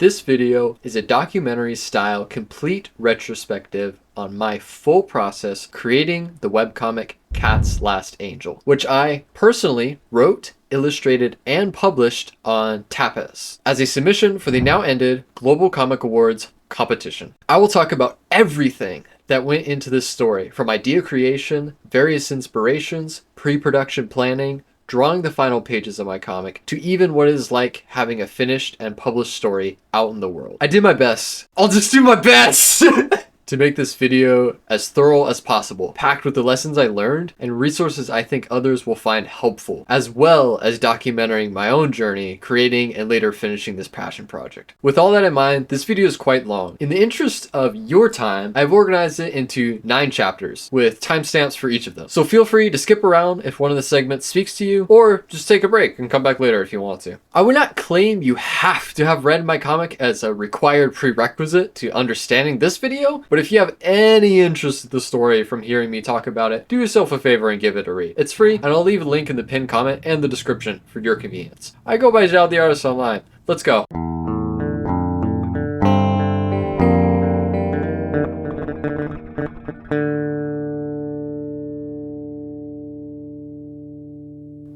This video is a documentary-style complete retrospective on my full process creating the webcomic Cat's Last Angel, which I personally wrote, illustrated, and published on Tapas as a submission for the now ended Global Comic Awards competition. I will talk about everything that went into this story, from idea creation, various inspirations, pre-production planning, drawing the final pages of my comic, to even what it is like having a finished and published story out in the world. I did my best. I'll just do my best! To make this video as thorough as possible, packed with the lessons I learned and resources I think others will find helpful, as well as documenting my own journey creating and later finishing this passion project. With all that in mind, this video is quite long. In the interest of your time, I've organized it into 9 chapters with timestamps for each of them. So feel free to skip around if one of the segments speaks to you, or just take a break and come back later if you want to. I would not claim you have to have read my comic as a required prerequisite to understanding this video, but if you have any interest in the story from hearing me talk about it, do yourself a favor and give it a read. It's free, and I'll leave a link in the pinned comment and the description for your convenience. I go by XaoTheArtist online. Let's go.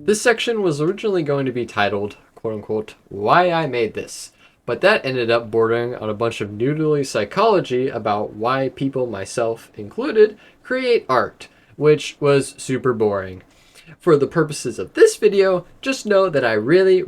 This section was originally going to be titled, quote-unquote, Why I Made This. But that ended up bordering on a bunch of noodly psychology about why people, myself included, create art, which was super boring. For the purposes of this video, just know that I really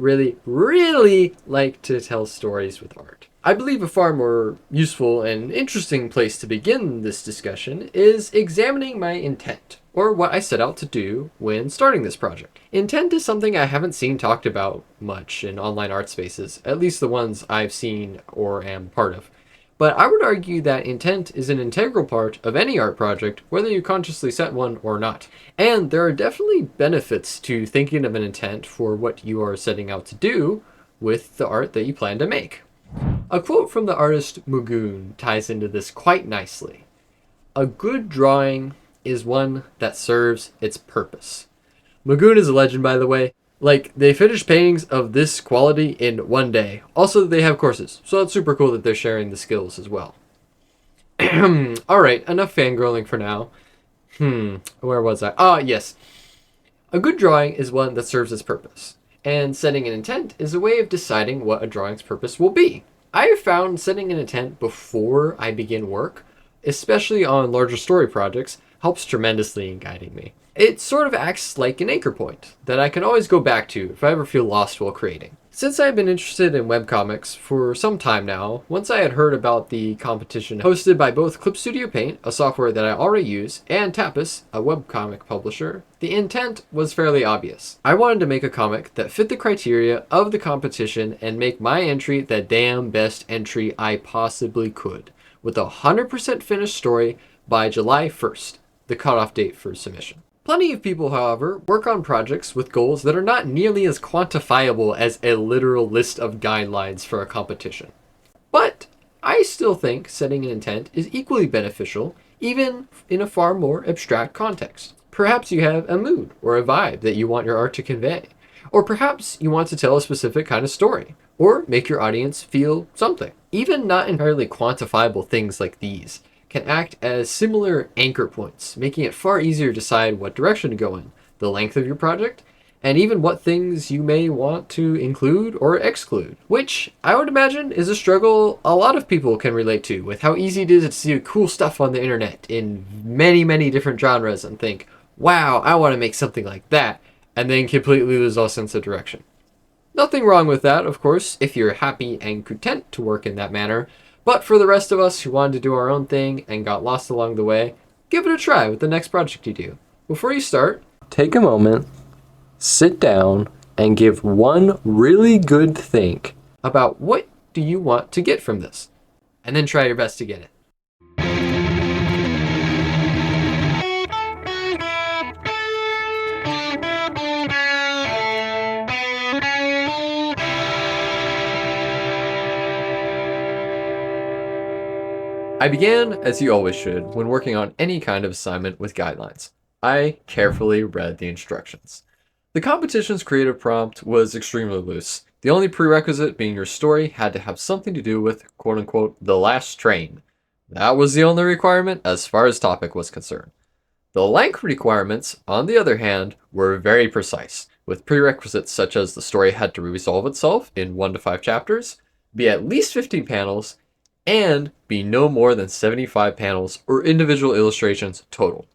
like to tell stories with art. I believe a far more useful and interesting place to begin this discussion is examining my intent, or what I set out to do when starting this project. Intent is something I haven't seen talked about much in online art spaces, at least the ones I've seen or am part of. But I would argue that intent is an integral part of any art project, whether you consciously set one or not. And there are definitely benefits to thinking of an intent for what you are setting out to do with the art that you plan to make. A quote from the artist Mugun ties into this quite nicely. A good drawing is one that serves its purpose. Mugun is a legend, by the way. Like, they finish paintings of this quality in one day. Also, they have courses, so it's super cool that they're sharing the skills as well. Alright, enough fangirling for now. Where was I? Ah, yes. A good drawing is one that serves its purpose. And setting an intent is a way of deciding what a drawing's purpose will be. I have found setting an intent before I begin work, especially on larger story projects, helps tremendously in guiding me. It sort of acts like an anchor point that I can always go back to if I ever feel lost while creating. Since I've been interested in webcomics for some time now, once I had heard about the competition hosted by both Clip Studio Paint, a software that I already use, and Tapas, a webcomic publisher, the intent was fairly obvious. I wanted to make a comic that fit the criteria of the competition and make my entry the damn best entry I possibly could, with a 100% finished story by July 1st, the cutoff date for submission. Plenty of people, however, work on projects with goals that are not nearly as quantifiable as a literal list of guidelines for a competition. But I still think setting an intent is equally beneficial, even in a far more abstract context. Perhaps you have a mood or a vibe that you want your art to convey. Or perhaps you want to tell a specific kind of story, or make your audience feel something. Even not entirely quantifiable things like these can act as similar anchor points, making it far easier to decide what direction to go in, the length of your project, and even what things you may want to include or exclude, which I would imagine is a struggle a lot of people can relate to, with how easy it is to see cool stuff on the internet in many different genres and think, wow, I want to make something like that, and then completely lose all sense of direction. Nothing wrong with that, of course, if you're happy and content to work in that manner. But for the rest of us who wanted to do our own thing and got lost along the way, give it a try with the next project you do. Before you start, take a moment, sit down, and give one really good think about what do you want to get from this, and then try your best to get it. I began, as you always should, when working on any kind of assignment with guidelines. I carefully read the instructions. The competition's creative prompt was extremely loose. The only prerequisite being your story had to have something to do with quote-unquote the last train. That was the only requirement as far as topic was concerned. The length requirements, on the other hand, were very precise, with prerequisites such as the story had to resolve itself in 1 to 5 chapters, be at least 15 panels, and be no more than 75 panels or individual illustrations total.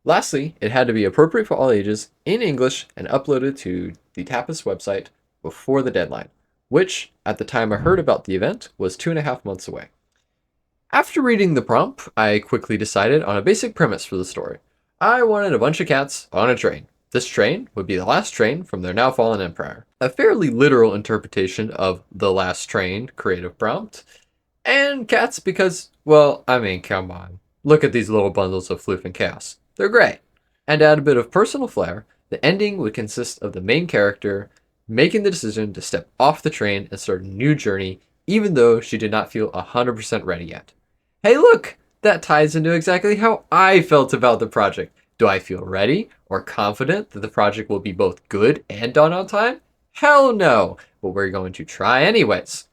Lastly, it had to be appropriate for all ages, in English, and uploaded to the Tapas website before the deadline, which, at the time I heard about the event, was 2.5 months away. After reading the prompt, I quickly decided on a basic premise for the story. I wanted a bunch of cats on a train. This train would be the last train from their now fallen empire. A fairly literal interpretation of the last train creative prompt. And cats because, well, I mean, come on. Look at these little bundles of floof and chaos. They're great. And to add a bit of personal flair, the ending would consist of the main character making the decision to step off the train and start a new journey, even though she did not feel 100% ready yet. Hey, look! That ties into exactly how I felt about the project. Do I feel ready or confident that the project will be both good and done on time? Hell no! But we're going to try anyways.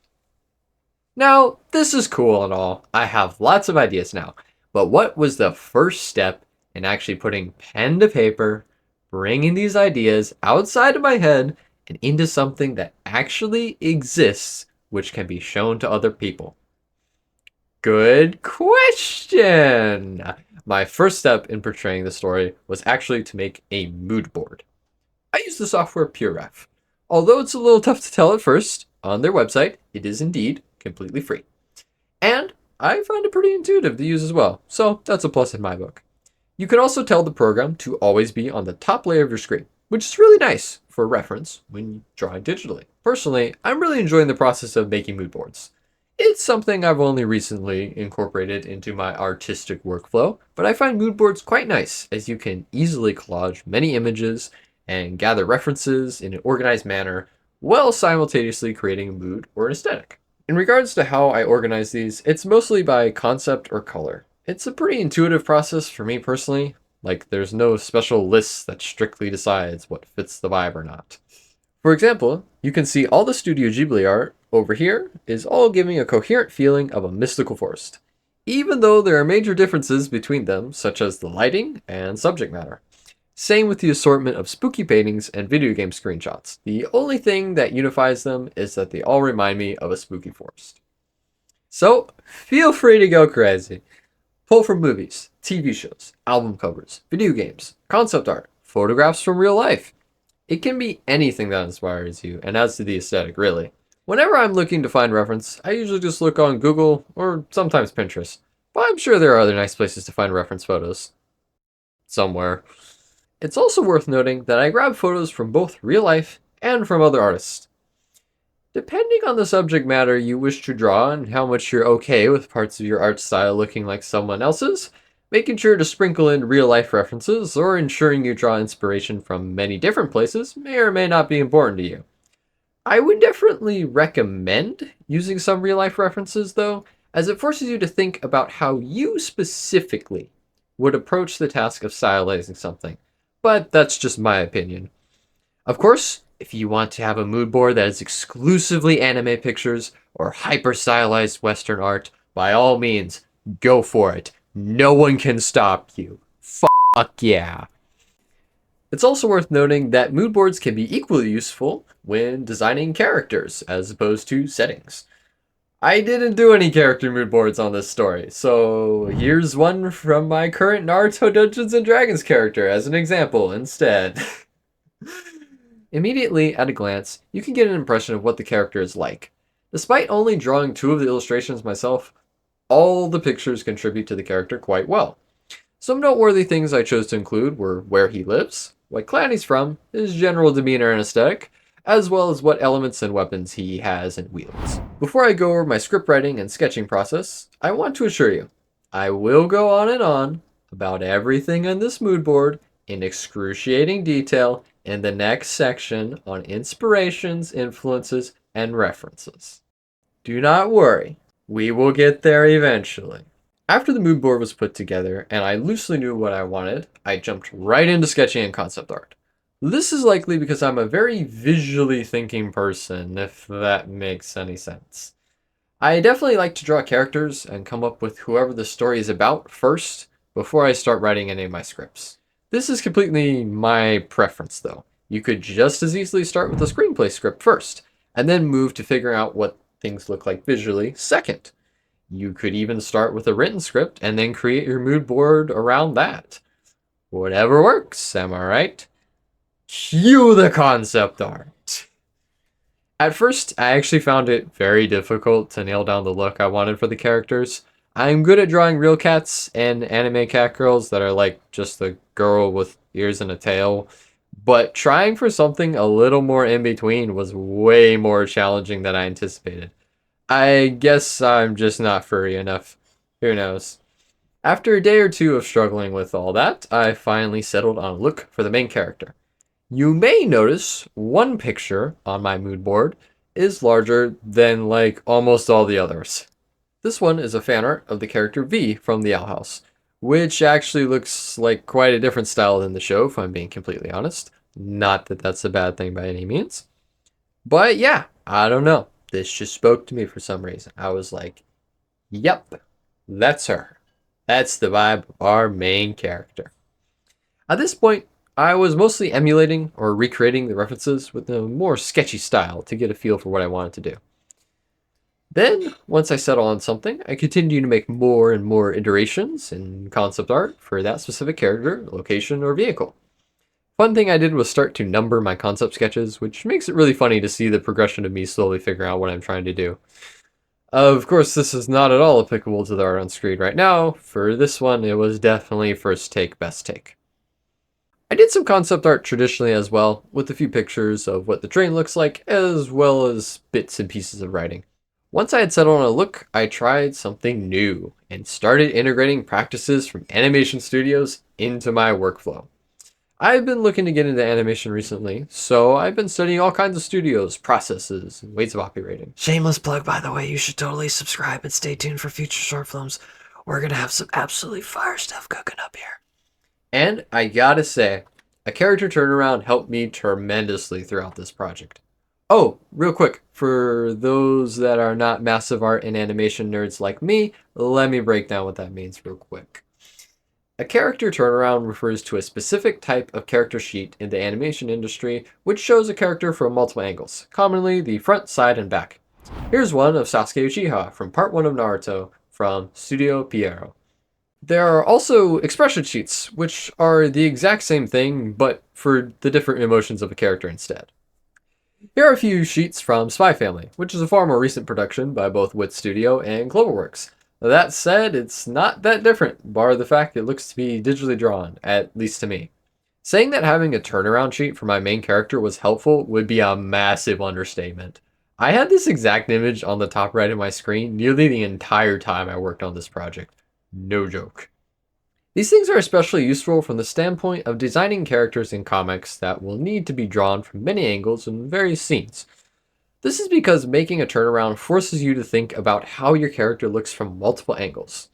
Now, this is cool and all. I have lots of ideas now. But what was the first step in actually putting pen to paper, bringing these ideas outside of my head and into something that actually exists, which can be shown to other people? Good question! My first step in portraying the story was actually to make a mood board. I used the software PureRef. Although it's a little tough to tell at first, on their website, it is indeed completely free. And I find it pretty intuitive to use as well, so that's a plus in my book. You can also tell the program to always be on the top layer of your screen, which is really nice for reference when drawing digitally. Personally, I'm really enjoying the process of making mood boards. It's something I've only recently incorporated into my artistic workflow, but I find mood boards quite nice as you can easily collage many images and gather references in an organized manner while simultaneously creating a mood or an aesthetic. In regards to how I organize these, it's mostly by concept or color. It's a pretty intuitive process for me personally, like there's no special list that strictly decides what fits the vibe or not. For example, you can see all the Studio Ghibli art over here is all giving a coherent feeling of a mystical forest, even though there are major differences between them, such as the lighting and subject matter. Same with the assortment of spooky paintings and video game screenshots. The only thing that unifies them is that they all remind me of a spooky forest. So, feel free to go crazy. Pull from movies, TV shows, album covers, video games, concept art, photographs from real life. It can be anything that inspires you and adds to the aesthetic, really. Whenever I'm looking to find reference, I usually just look on Google or sometimes Pinterest, but I'm sure there are other nice places to find reference photos. Somewhere. It's also worth noting that I grab photos from both real life and from other artists. Depending on the subject matter you wish to draw and how much you're okay with parts of your art style looking like someone else's, making sure to sprinkle in real life references or ensuring you draw inspiration from many different places may or may not be important to you. I would definitely recommend using some real life references though, as it forces you to think about how you specifically would approach the task of stylizing something. But that's just my opinion. Of course, if you want to have a mood board that is exclusively anime pictures or hyper stylized Western art, by all means, go for it. No one can stop you. Fuck yeah. It's also worth noting that mood boards can be equally useful when designing characters as opposed to settings. I didn't do any character mood boards on this story, so here's one from my current Naruto Dungeons & Dragons character as an example instead. Immediately, at a glance, you can get an impression of what the character is like. Despite only drawing 2 of the illustrations myself, all the pictures contribute to the character quite well. Some noteworthy things I chose to include were where he lives, what clan he's from, his general demeanor and aesthetic, as well as what elements and weapons he has and wields. Before I go over my script writing and sketching process, I want to assure you, I will go on and on about everything on this mood board in excruciating detail in the next section on inspirations, influences, and references. Do not worry, we will get there eventually. After the mood board was put together and I loosely knew what I wanted, I jumped right into sketching and concept art. This is likely because I'm a very visually thinking person, if that makes any sense. I definitely like to draw characters and come up with whoever the story is about first before I start writing any of my scripts. This is completely my preference, though. You could just as easily start with a screenplay script first, and then move to figuring out what things look like visually second. You could even start with a written script and then create your mood board around that. Whatever works, am I right? Cue the concept art. At first, I actually found it very difficult to nail down the look I wanted for the characters. I'm good at drawing real cats and anime cat girls that are like just a girl with ears and a tail, but trying for something a little more in between was way more challenging than I anticipated. I guess I'm just not furry enough. Who knows? After a day or two of struggling with all that, I finally settled on a look for the main character. You may notice one picture on my mood board is larger than like almost all the others. This one is a fan art of the character V from the Owl House, which actually looks like quite a different style than the show, if I'm being completely honest. Not that that's a bad thing by any means. But yeah, I don't know. This just spoke to me for some reason. I was like, yep, that's her. That's the vibe of our main character. At this point, I was mostly emulating or recreating the references with a more sketchy style to get a feel for what I wanted to do. Then, once I settled on something, I continued to make more and more iterations in concept art for that specific character, location, or vehicle. Fun thing I did was start to number my concept sketches, which makes it really funny to see the progression of me slowly figuring out what I'm trying to do. Of course, this is not at all applicable to the art on screen right now. For this one, it was definitely first take, best take. I did some concept art traditionally as well, with a few pictures of what the train looks like, as well as bits and pieces of writing. Once I had settled on a look, I tried something new and started integrating practices from animation studios into my workflow. I've been looking to get into animation recently, so I've been studying all kinds of studios, processes, and ways of operating. Shameless plug, by the way, you should totally subscribe and stay tuned for future short films. We're gonna have some absolutely fire stuff cooking up here. And I gotta say, a character turnaround helped me tremendously throughout this project. Oh, real quick, for those that are not massive art and animation nerds like me, let me break down what that means real quick. A character turnaround refers to a specific type of character sheet in the animation industry which shows a character from multiple angles, commonly the front, side, and back. Here's one of Sasuke Uchiha from Part 1 of Naruto from Studio Pierrot. There are also expression sheets, which are the exact same thing, but for the different emotions of a character instead. Here are a few sheets from Spy Family, which is a far more recent production by both Wit Studio and Globalworks. That said, it's not that different, bar the fact it looks to be digitally drawn, at least to me. Saying that having a turnaround sheet for my main character was helpful would be a massive understatement. I had this exact image on the top right of my screen nearly the entire time I worked on this project. No joke. These things are especially useful from the standpoint of designing characters in comics that will need to be drawn from many angles in various scenes. This is because making a turnaround forces you to think about how your character looks from multiple angles.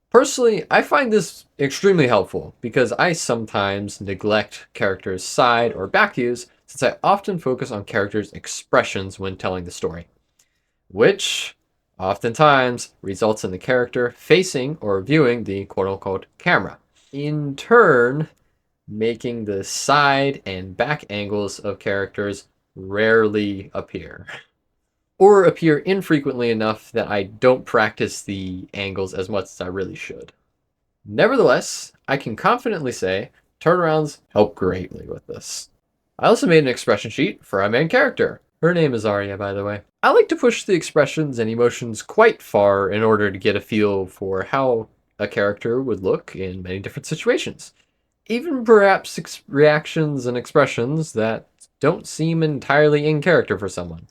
Personally, I find this extremely helpful because I sometimes neglect characters' side or back views since I often focus on characters' expressions when telling the story, which oftentimes results in the character facing or viewing the quote-unquote camera. In turn, making the side and back angles of characters rarely appear. Or appear infrequently enough that I don't practice the angles as much as I really should. Nevertheless, I can confidently say turnarounds help greatly with this. I also made an expression sheet for our main character. Her name is Arya, by the way. I like to push the expressions and emotions quite far in order to get a feel for how a character would look in many different situations. Even perhaps reactions and expressions that don't seem entirely in character for someone.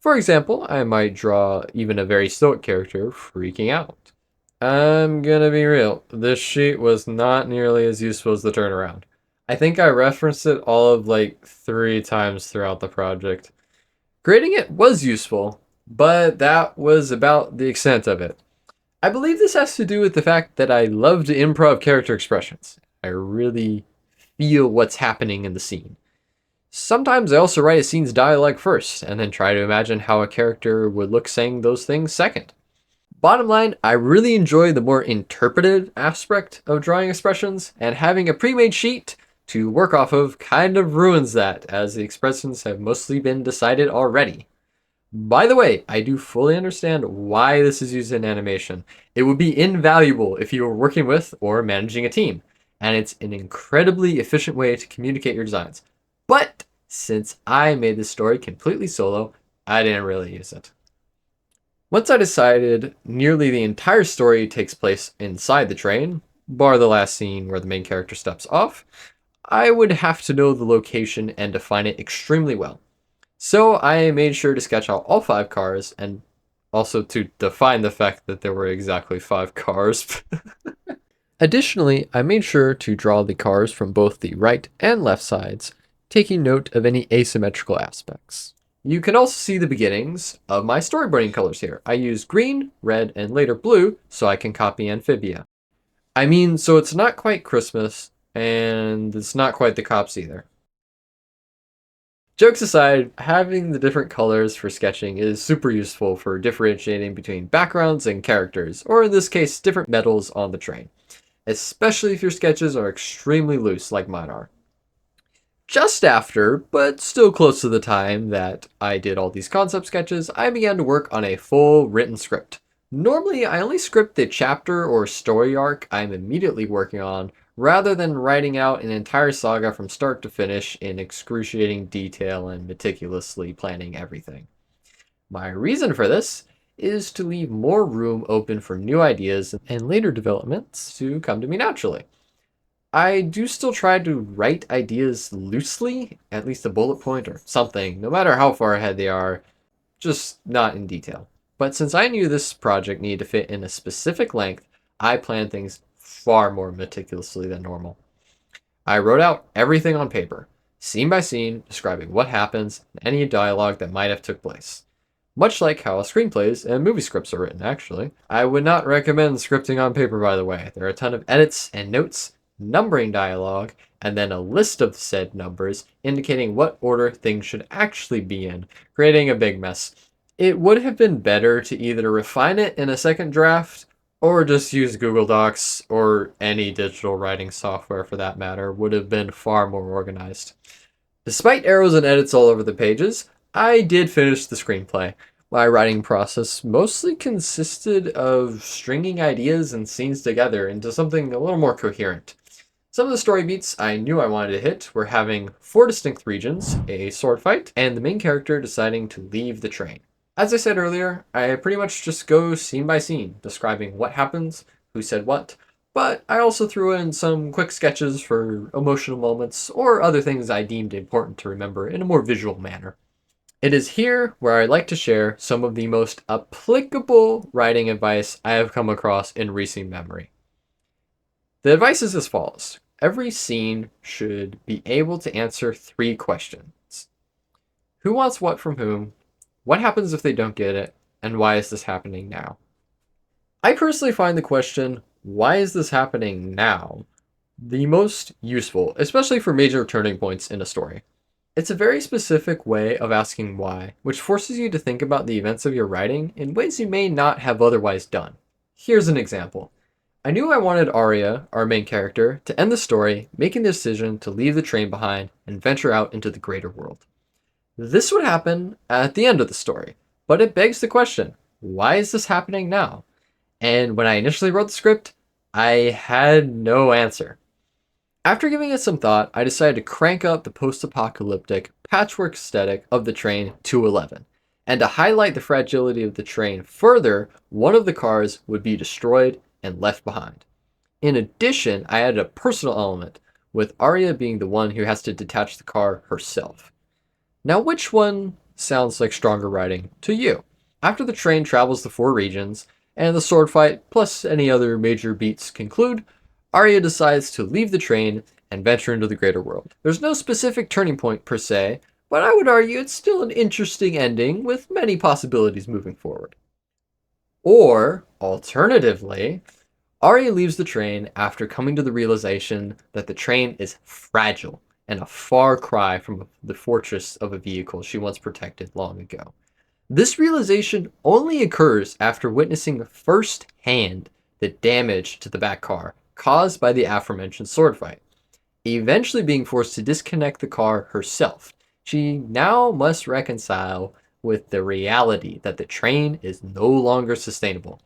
For example, I might draw even a very stoic character freaking out. I'm gonna be real, this sheet was not nearly as useful as the turnaround. I think I referenced it all of like 3 times throughout the project. Grading it was useful, but that was about the extent of it. I believe this has to do with the fact that I love to improv character expressions. I really feel what's happening in the scene. Sometimes I also write a scene's dialogue first, and then try to imagine how a character would look saying those things second. Bottom line, I really enjoy the more interpretive aspect of drawing expressions, and having a pre-made sheet to work off of kind of ruins that, as the expressions have mostly been decided already. By the way, I do fully understand why this is used in animation. It would be invaluable if you were working with or managing a team, and it's an incredibly efficient way to communicate your designs. But since I made this story completely solo, I didn't really use it. Once I decided nearly the entire story takes place inside the train, bar the last scene where the main character steps off, I would have to know the location and define it extremely well. So I made sure to sketch out all 5 cars and also to define the fact that there were exactly 5 cars. Additionally, I made sure to draw the cars from both the right and left sides, taking note of any asymmetrical aspects. You can also see the beginnings of my storyboarding colors here. I used green, red, and later blue so I can copy Amphibia. I mean, so it's not quite Christmas, and it's not quite the cops either. Jokes aside, having the different colors for sketching is super useful for differentiating between backgrounds and characters, or in this case, different metals on the train, especially if your sketches are extremely loose like mine are. Just after, but still close to the time that I did all these concept sketches, I began to work on a full written script. Normally, I only script the chapter or story arc I'm immediately working on, rather than writing out an entire saga from start to finish in excruciating detail and meticulously planning everything. My reason for this is to leave more room open for new ideas and later developments to come to me naturally. I do still try to write ideas loosely, at least a bullet point or something, no matter how far ahead they are, just not in detail. But since I knew this project needed to fit in a specific length, I planned things far more meticulously than normal. I wrote out everything on paper, scene by scene, describing what happens and any dialogue that might have took place. Much like how screenplays and movie scripts are written, actually. I would not recommend scripting on paper, by the way. There are a ton of edits and notes, numbering dialogue, and then a list of said numbers indicating what order things should actually be in, creating a big mess. It would have been better to either refine it in a second draft or just use Google Docs or any digital writing software for that matter, would have been far more organized. Despite arrows and edits all over the pages, I did finish the screenplay. My writing process mostly consisted of stringing ideas and scenes together into something a little more coherent. Some of the story beats I knew I wanted to hit were having 4 distinct regions, a sword fight, and the main character deciding to leave the train. As I said earlier, I pretty much just go scene by scene, describing what happens, who said what, but I also threw in some quick sketches for emotional moments or other things I deemed important to remember in a more visual manner. It is here where I like to share some of the most applicable writing advice I have come across in recent memory. The advice is as follows. Every scene should be able to answer 3 questions. Who wants what from whom? What happens if they don't get it? And why is this happening now? I personally find the question, why is this happening now, the most useful, especially for major turning points in a story. It's a very specific way of asking why, which forces you to think about the events of your writing in ways you may not have otherwise done. Here's an example. I knew I wanted Arya, our main character, to end the story making the decision to leave the train behind and venture out into the greater world. This would happen at the end of the story, but it begs the question, why is this happening now? And when I initially wrote the script, I had no answer. After giving it some thought, I decided to crank up the post-apocalyptic patchwork aesthetic of the train to 11. And to highlight the fragility of the train further, one of the cars would be destroyed and left behind. In addition, I added a personal element, with Arya being the one who has to detach the car herself. Now, which one sounds like stronger writing to you? After the train travels the 4 regions, and the sword fight plus any other major beats conclude, Arya decides to leave the train and venture into the greater world. There's no specific turning point per se, but I would argue it's still an interesting ending with many possibilities moving forward. Or, alternatively, Arya leaves the train after coming to the realization that the train is fragile and a far cry from the fortress of a vehicle she once protected long ago. This realization only occurs after witnessing firsthand the damage to the back car caused by the aforementioned sword fight. Eventually being forced to disconnect the car herself, she now must reconcile with the reality that the train is no longer sustainable.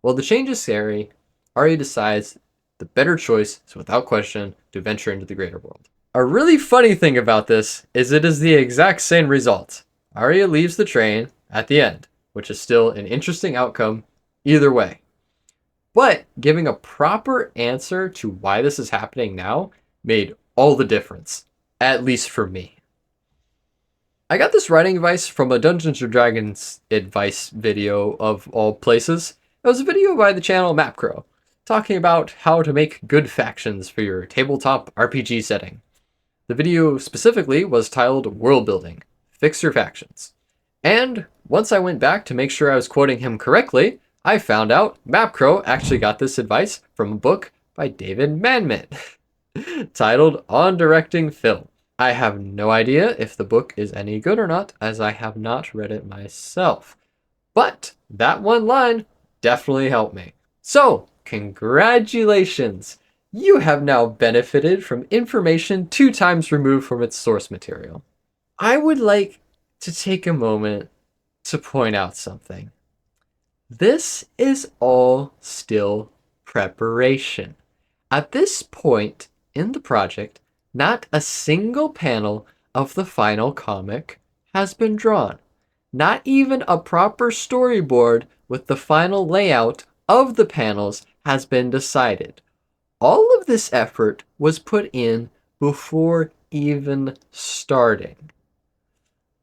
While the change is scary, Arya decides the better choice is without question to venture into the greater world. A really funny thing about this is it is the exact same result. Arya leaves the train at the end, which is still an interesting outcome either way. But giving a proper answer to why this is happening now made all the difference, at least for me. I got this writing advice from a Dungeons & Dragons advice video of all places. It was a video by the channel MapCrow, talking about how to make good factions for your tabletop RPG setting. The video specifically was titled World Building, Fix Your Factions. And once I went back to make sure I was quoting him correctly, I found out MapCrow actually got this advice from a book by David Manmit, titled On Directing Film. I have no idea if the book is any good or not, as I have not read it myself. But that one line definitely helped me. So, congratulations! You have now benefited from information 2 times removed from its source material. I would like to take a moment to point out something. This is all still preparation. At this point in the project, not a single panel of the final comic has been drawn. Not even a proper storyboard with the final layout of the panels has been decided. All of this effort was put in before even starting.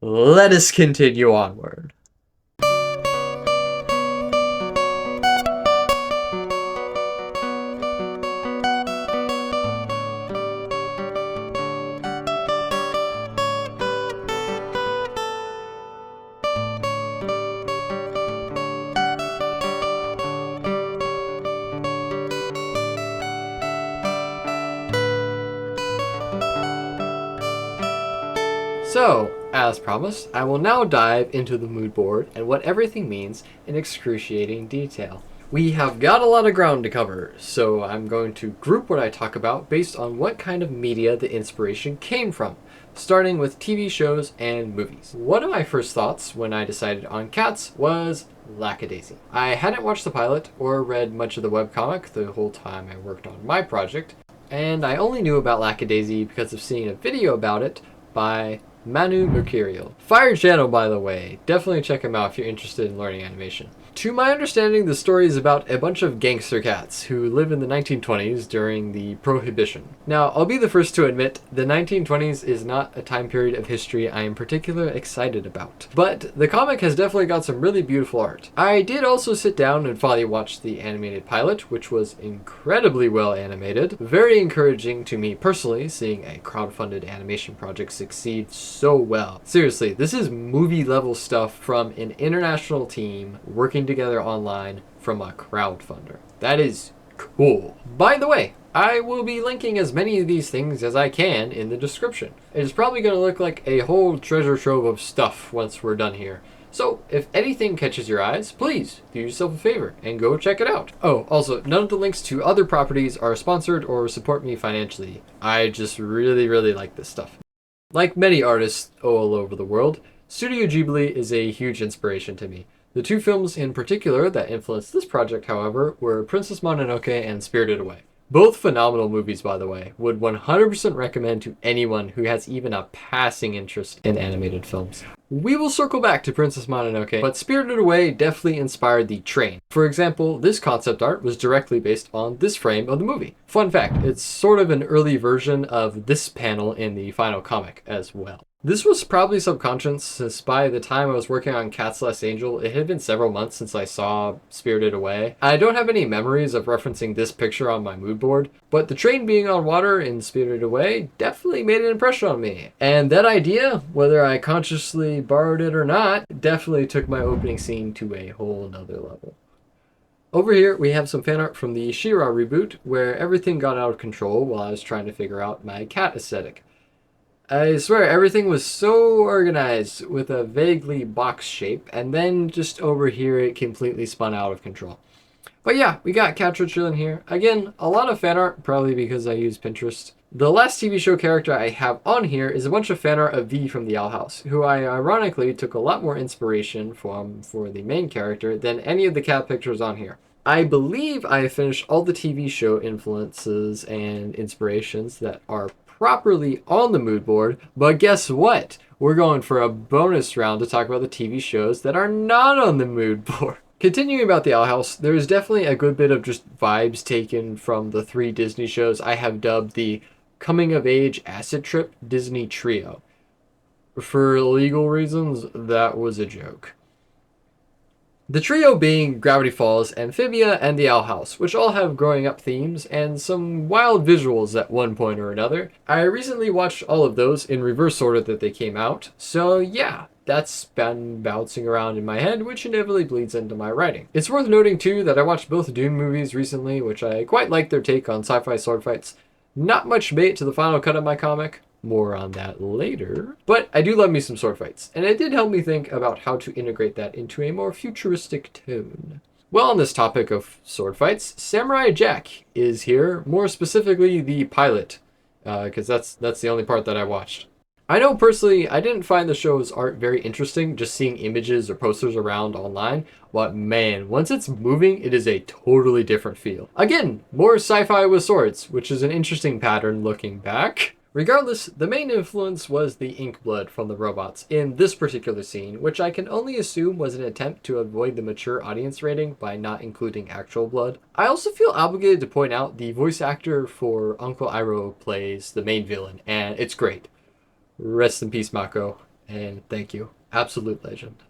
Let us continue onward. So, as promised, I will now dive into the mood board and what everything means in excruciating detail. We have got a lot of ground to cover, so I'm going to group what I talk about based on what kind of media the inspiration came from, starting with TV shows and movies. One of my first thoughts when I decided on cats was Lackadaisy. I hadn't watched the pilot or read much of the webcomic the whole time I worked on my project, and I only knew about Lackadaisy because of seeing a video about it by Manu Mercurial. Fire channel, by the way. Definitely check him out if you're interested in learning animation. To my understanding, the story is about a bunch of gangster cats who live in the 1920s during the Prohibition. Now, I'll be the first to admit, the 1920s is not a time period of history I am particularly excited about. But the comic has definitely got some really beautiful art. I did also sit down and finally watch the animated pilot, which was incredibly well animated. Very encouraging to me personally, seeing a crowdfunded animation project succeed so well. Seriously, this is movie level stuff from an international team working together online from a crowdfunder. That is cool. By the way, I will be linking as many of these things as I can in the description. It is probably going to look like a whole treasure trove of stuff once we're done here. So, if anything catches your eyes, please do yourself a favor and go check it out. Oh, also, none of the links to other properties are sponsored or support me financially. I just really like this stuff. Like many artists all over the world, Studio Ghibli is a huge inspiration to me. The 2 films in particular that influenced this project, however, were Princess Mononoke and Spirited Away. Both phenomenal movies, by the way. Would 100% recommend to anyone who has even a passing interest in animated films. We will circle back to Princess Mononoke, but Spirited Away definitely inspired the train. For example, this concept art was directly based on this frame of the movie. Fun fact, it's sort of an early version of this panel in the final comic as well. This was probably subconscious, since by the time I was working on Cat's Last Angel, it had been several months since I saw Spirited Away. I don't have any memories of referencing this picture on my mood board, but the train being on water in Spirited Away definitely made an impression on me. And that idea, whether I consciously borrowed it or not, definitely took my opening scene to a whole nother level. Over here, we have some fan art from the She-Ra reboot, where everything got out of control while I was trying to figure out my cat aesthetic. I swear everything was so organized with a vaguely box shape, and then just over here it completely spun out of control. But yeah, we got Catcher chilling here. Again, a lot of fan art, probably because I use Pinterest. The last TV show character I have on here is a bunch of fan art of V from the Owl House, who I ironically took a lot more inspiration from for the main character than any of the cat pictures on here. I believe I finished all the TV show influences and inspirations that are properly on the mood board, but guess what? We're going for a bonus round to talk about the TV shows that are not on the mood board. Continuing about the Owl House, there is definitely a good bit of just vibes taken from the 3 Disney shows I have dubbed the coming of age acid trip Disney trio. For legal reasons, that was a joke. The trio being Gravity Falls, Amphibia, and the Owl House, which all have growing up themes and some wild visuals at one point or another. I recently watched all of those in reverse order that they came out, so yeah, that's been bouncing around in my head, which inevitably bleeds into my writing. It's worth noting too that I watched both Dune movies recently, which I quite like their take on sci-fi sword fights. Not much bait to the final cut of my comic. More on that later. But I do love me some sword fights, and it did help me think about how to integrate that into a more futuristic tone. Well, on this topic of sword fights, Samurai Jack is here, more specifically the pilot, because that's the only part that I watched. I know personally, I didn't find the show's art very interesting, just seeing images or posters around online, but man, once it's moving, it is a totally different feel. Again, more sci-fi with swords, which is an interesting pattern looking back. Regardless, the main influence was the ink blood from the robots in this particular scene, which I can only assume was an attempt to avoid the mature audience rating by not including actual blood. I also feel obligated to point out the voice actor for Uncle Iroh plays the main villain, and it's great. Rest in peace, Mako, and thank you. Absolute legend.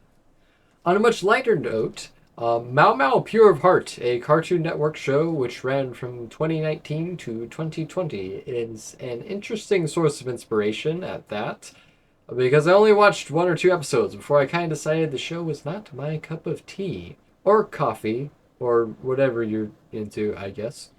On a much lighter note, Mao Mao Pure of Heart, a Cartoon Network show which ran from 2019 to 2020, is an interesting source of inspiration at that, because I only watched 1 or 2 episodes before I kind of decided the show was not my cup of tea, or coffee, or whatever you're into, I guess.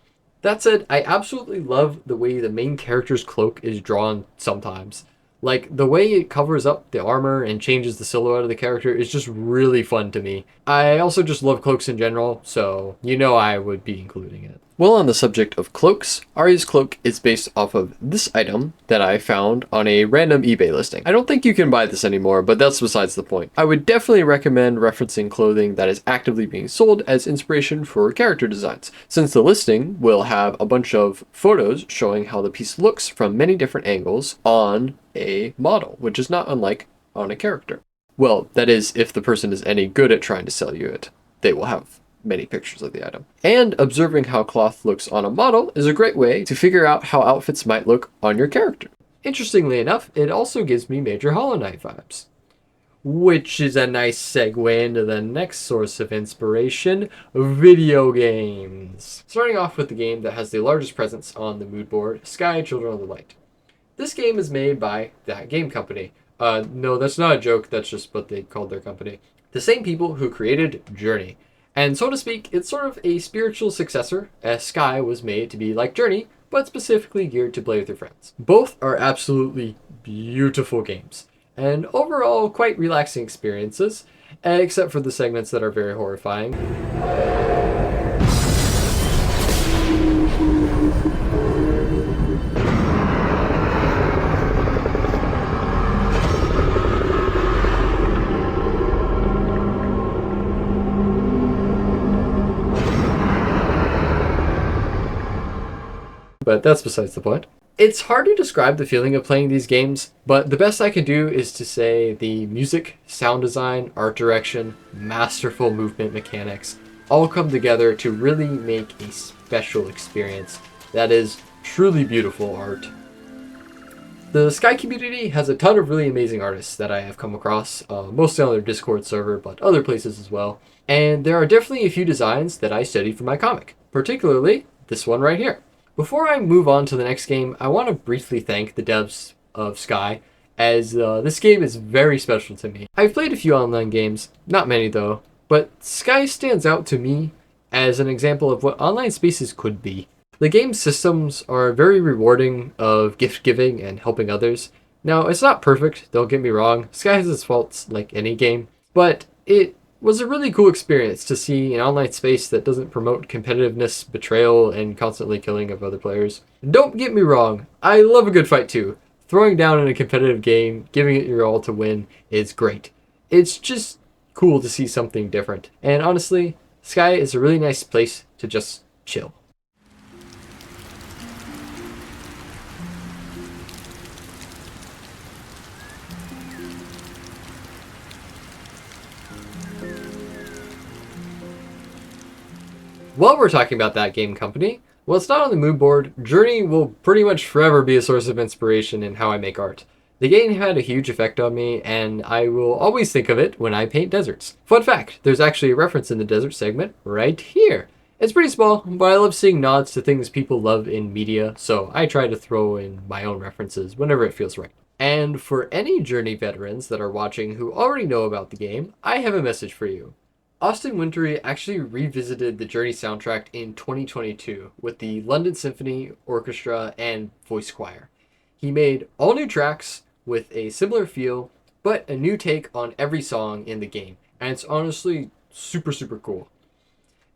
That said, I absolutely love the way the main character's cloak is drawn sometimes. Like, the way it covers up the armor and changes the silhouette of the character is just really fun to me. I also just love cloaks in general, so you know I would be including it. Well, on the subject of cloaks, Ari's cloak is based off of this item that I found on a random eBay listing. I don't think you can buy this anymore, but that's besides the point. I would definitely recommend referencing clothing that is actively being sold as inspiration for character designs, since the listing will have a bunch of photos showing how the piece looks from many different angles on a model, which is not unlike on a character. Well, that is, if the person is any good at trying to sell you it. They will have many pictures of the item. And observing how cloth looks on a model is a great way to figure out how outfits might look on your character. Interestingly enough, it also gives me Major Hollow Knight vibes. Which is a nice segue into the next source of inspiration, video games. Starting off with the game that has the largest presence on the mood board, Sky Children of the Light. This game is made by that game company. No, that's not a joke, that's just what they called their company. The same people who created Journey. And so to speak, it's sort of a spiritual successor, as Sky was made to be like Journey, but specifically geared to play with your friends. Both are absolutely beautiful games, and overall quite relaxing experiences, except for the segments that are very horrifying. But that's besides the point. It's hard to describe the feeling of playing these games, but the best I can do is to say the music, sound design, art direction, masterful movement mechanics all come together to really make a special experience that is truly beautiful art. The Sky community has a ton of really amazing artists that I have come across, mostly on their Discord server, but other places as well. And there are definitely a few designs that I studied for my comic, particularly this one right here. Before I move on to the next game, I want to briefly thank the devs of Sky, as this game is very special to me. I've played a few online games, not many though, but Sky stands out to me as an example of what online spaces could be. The game's systems are very rewarding of gift giving and helping others, Now, it's not perfect, don't get me wrong. Sky has its faults like any game, but it was a really cool experience to see an online space that doesn't promote competitiveness, betrayal, and constantly killing of other players. Don't get me wrong, I love a good fight too. Throwing down in a competitive game, giving it your all to win, is great. It's just cool to see something different. And honestly, Sky is a really nice place to just chill. While we're talking about that game company, well, it's not on the mood board. Journey will pretty much forever be a source of inspiration in how I make art. The game had a huge effect on me, and I will always think of it when I paint deserts. Fun fact, there's actually a reference in the desert segment right here. It's pretty small, but I love seeing nods to things people love in media, so I try to throw in my own references whenever it feels right. And for any Journey veterans that are watching who already know about the game, I have a message for you. Austin Wintory actually revisited the Journey soundtrack in 2022 with the London Symphony Orchestra and voice choir. He made all new tracks with a similar feel, but a new take on every song in the game, and it's honestly super, super cool.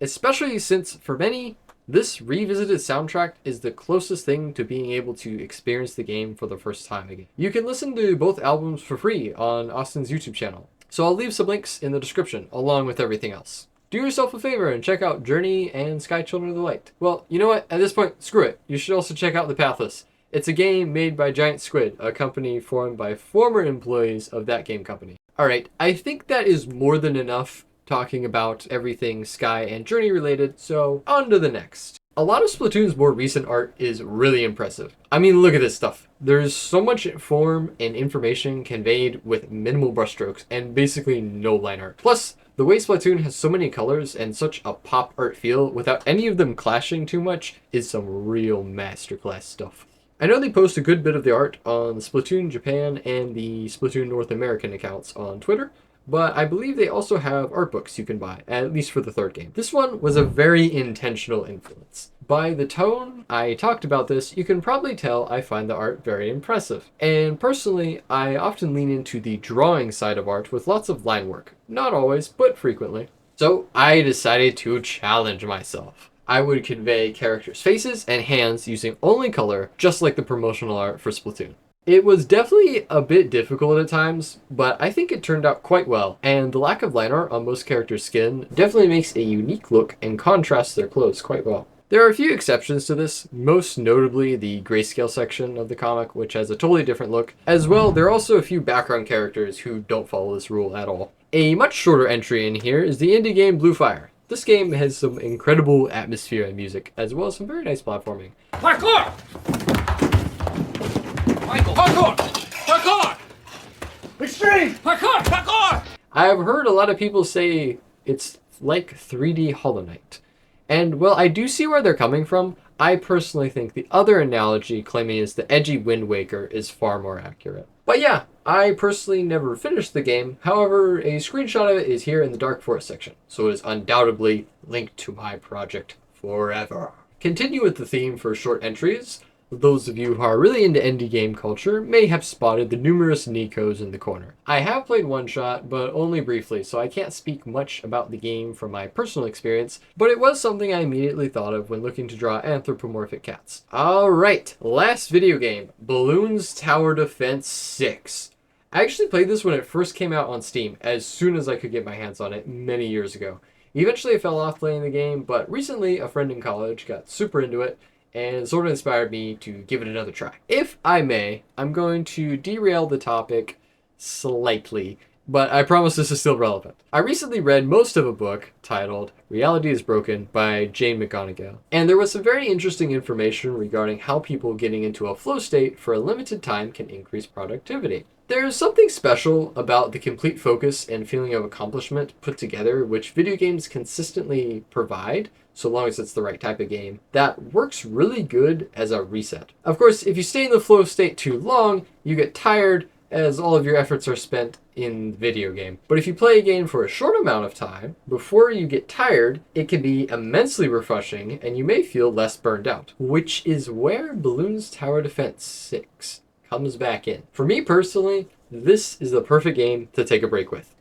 Especially since, for many, this revisited soundtrack is the closest thing to being able to experience the game for the first time again. You can listen to both albums for free on Austin's YouTube channel, so I'll leave some links in the description along with everything else. Do yourself a favor and check out Journey and Sky Children of the Light. Well, you know what? At this point, screw it. You should also check out The Pathless. It's a game made by Giant Squid, a company formed by former employees of that game company. Alright, I think that is more than enough talking about everything Sky and Journey related, so on to the next. A lot of Splatoon's more recent art is really impressive. I mean, look at this stuff. There's so much form and information conveyed with minimal brushstrokes and basically no line art. Plus, the way Splatoon has so many colors and such a pop art feel without any of them clashing too much is some real masterclass stuff. I know they post a good bit of the art on the Splatoon Japan and the Splatoon North American accounts on Twitter, but I believe they also have art books you can buy, at least for the third game. This one was a very intentional influence. By the tone I talked about this, you can probably tell I find the art very impressive. And personally, I often lean into the drawing side of art with lots of line work. Not always, but frequently. So I decided to challenge myself. I would convey characters' faces and hands using only color, just like the promotional art for Splatoon. It was definitely a bit difficult at times, but I think it turned out quite well, and the lack of line art on most characters' skin definitely makes a unique look and contrasts their clothes quite well. There are a few exceptions to this, most notably the grayscale section of the comic, which has a totally different look. As well, there are also a few background characters who don't follow this rule at all. A much shorter entry in here is the indie game Blue Fire. This game has some incredible atmosphere and music, as well as some very nice platforming. Parkour! Michael, parkour! Parkour! Extreme! Parkour! Parkour! I've heard a lot of people say it's like 3D Hollow Knight. And well, I do see where they're coming from. I personally think the other analogy claiming is the edgy Wind Waker is far more accurate. But yeah, I personally never finished the game. However, a screenshot of it is here in the Dark Forest section, so it is undoubtedly linked to my project forever. Continue with the theme for short entries. Those of you who are really into indie game culture may have spotted the numerous Nikos in the corner. I have played one shot, but only briefly, so I can't speak much about the game from my personal experience, but it was something I immediately thought of when looking to draw anthropomorphic cats. Alright, last video game, Bloons Tower Defense 6. I actually played this when it first came out on Steam, as soon as I could get my hands on it many years ago. Eventually I fell off playing the game, but recently a friend in college got super into it, and sort of inspired me to give it another try. If I may, I'm going to derail the topic slightly, but I promise this is still relevant. I recently read most of a book titled Reality is Broken by Jane McGonigal, and there was some very interesting information regarding how people getting into a flow state for a limited time can increase productivity. There's something special about the complete focus and feeling of accomplishment put together, which video games consistently provide, so long as it's the right type of game, that works really good as a reset. Of course, if you stay in the flow state too long, you get tired as all of your efforts are spent in the video game. But if you play a game for a short amount of time, before you get tired, it can be immensely refreshing and you may feel less burned out, which is where Bloons Tower Defense 6 comes back in. For me personally, this is the perfect game to take a break with.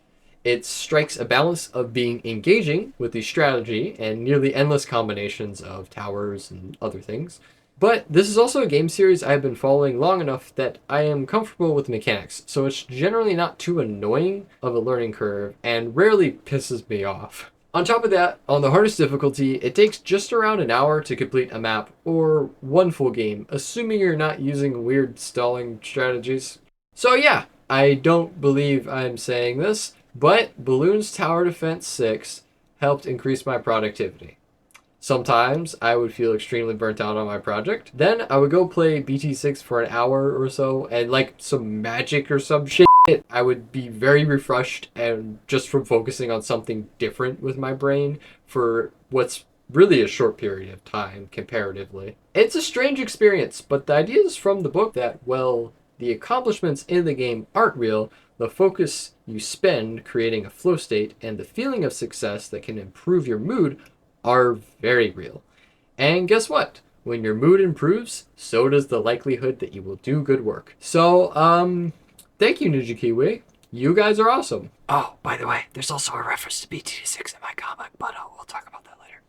It strikes a balance of being engaging with the strategy and nearly endless combinations of towers and other things. But this is also a game series I've been following long enough that I am comfortable with the mechanics, so it's generally not too annoying of a learning curve and rarely pisses me off. On top of that, on the hardest difficulty, it takes just around an hour to complete a map or one full game, assuming you're not using weird stalling strategies. So yeah, I don't believe I'm saying this, but Balloons Tower Defense 6 helped increase my productivity. Sometimes I would feel extremely burnt out on my project. Then I would go play BT6 for an hour or so, and like some magic or some shit, I would be very refreshed and just from focusing on something different with my brain for what's really a short period of time comparatively. It's a strange experience, but the ideas from the book that, well, the accomplishments in the game aren't real, the focus you spend creating a flow state, and the feeling of success that can improve your mood are very real. And guess what? When your mood improves, so does the likelihood that you will do good work. So, thank you, Ninja Kiwi. You guys are awesome. Oh, by the way, there's also a reference to BT6 in my comic, but we'll talk about that later.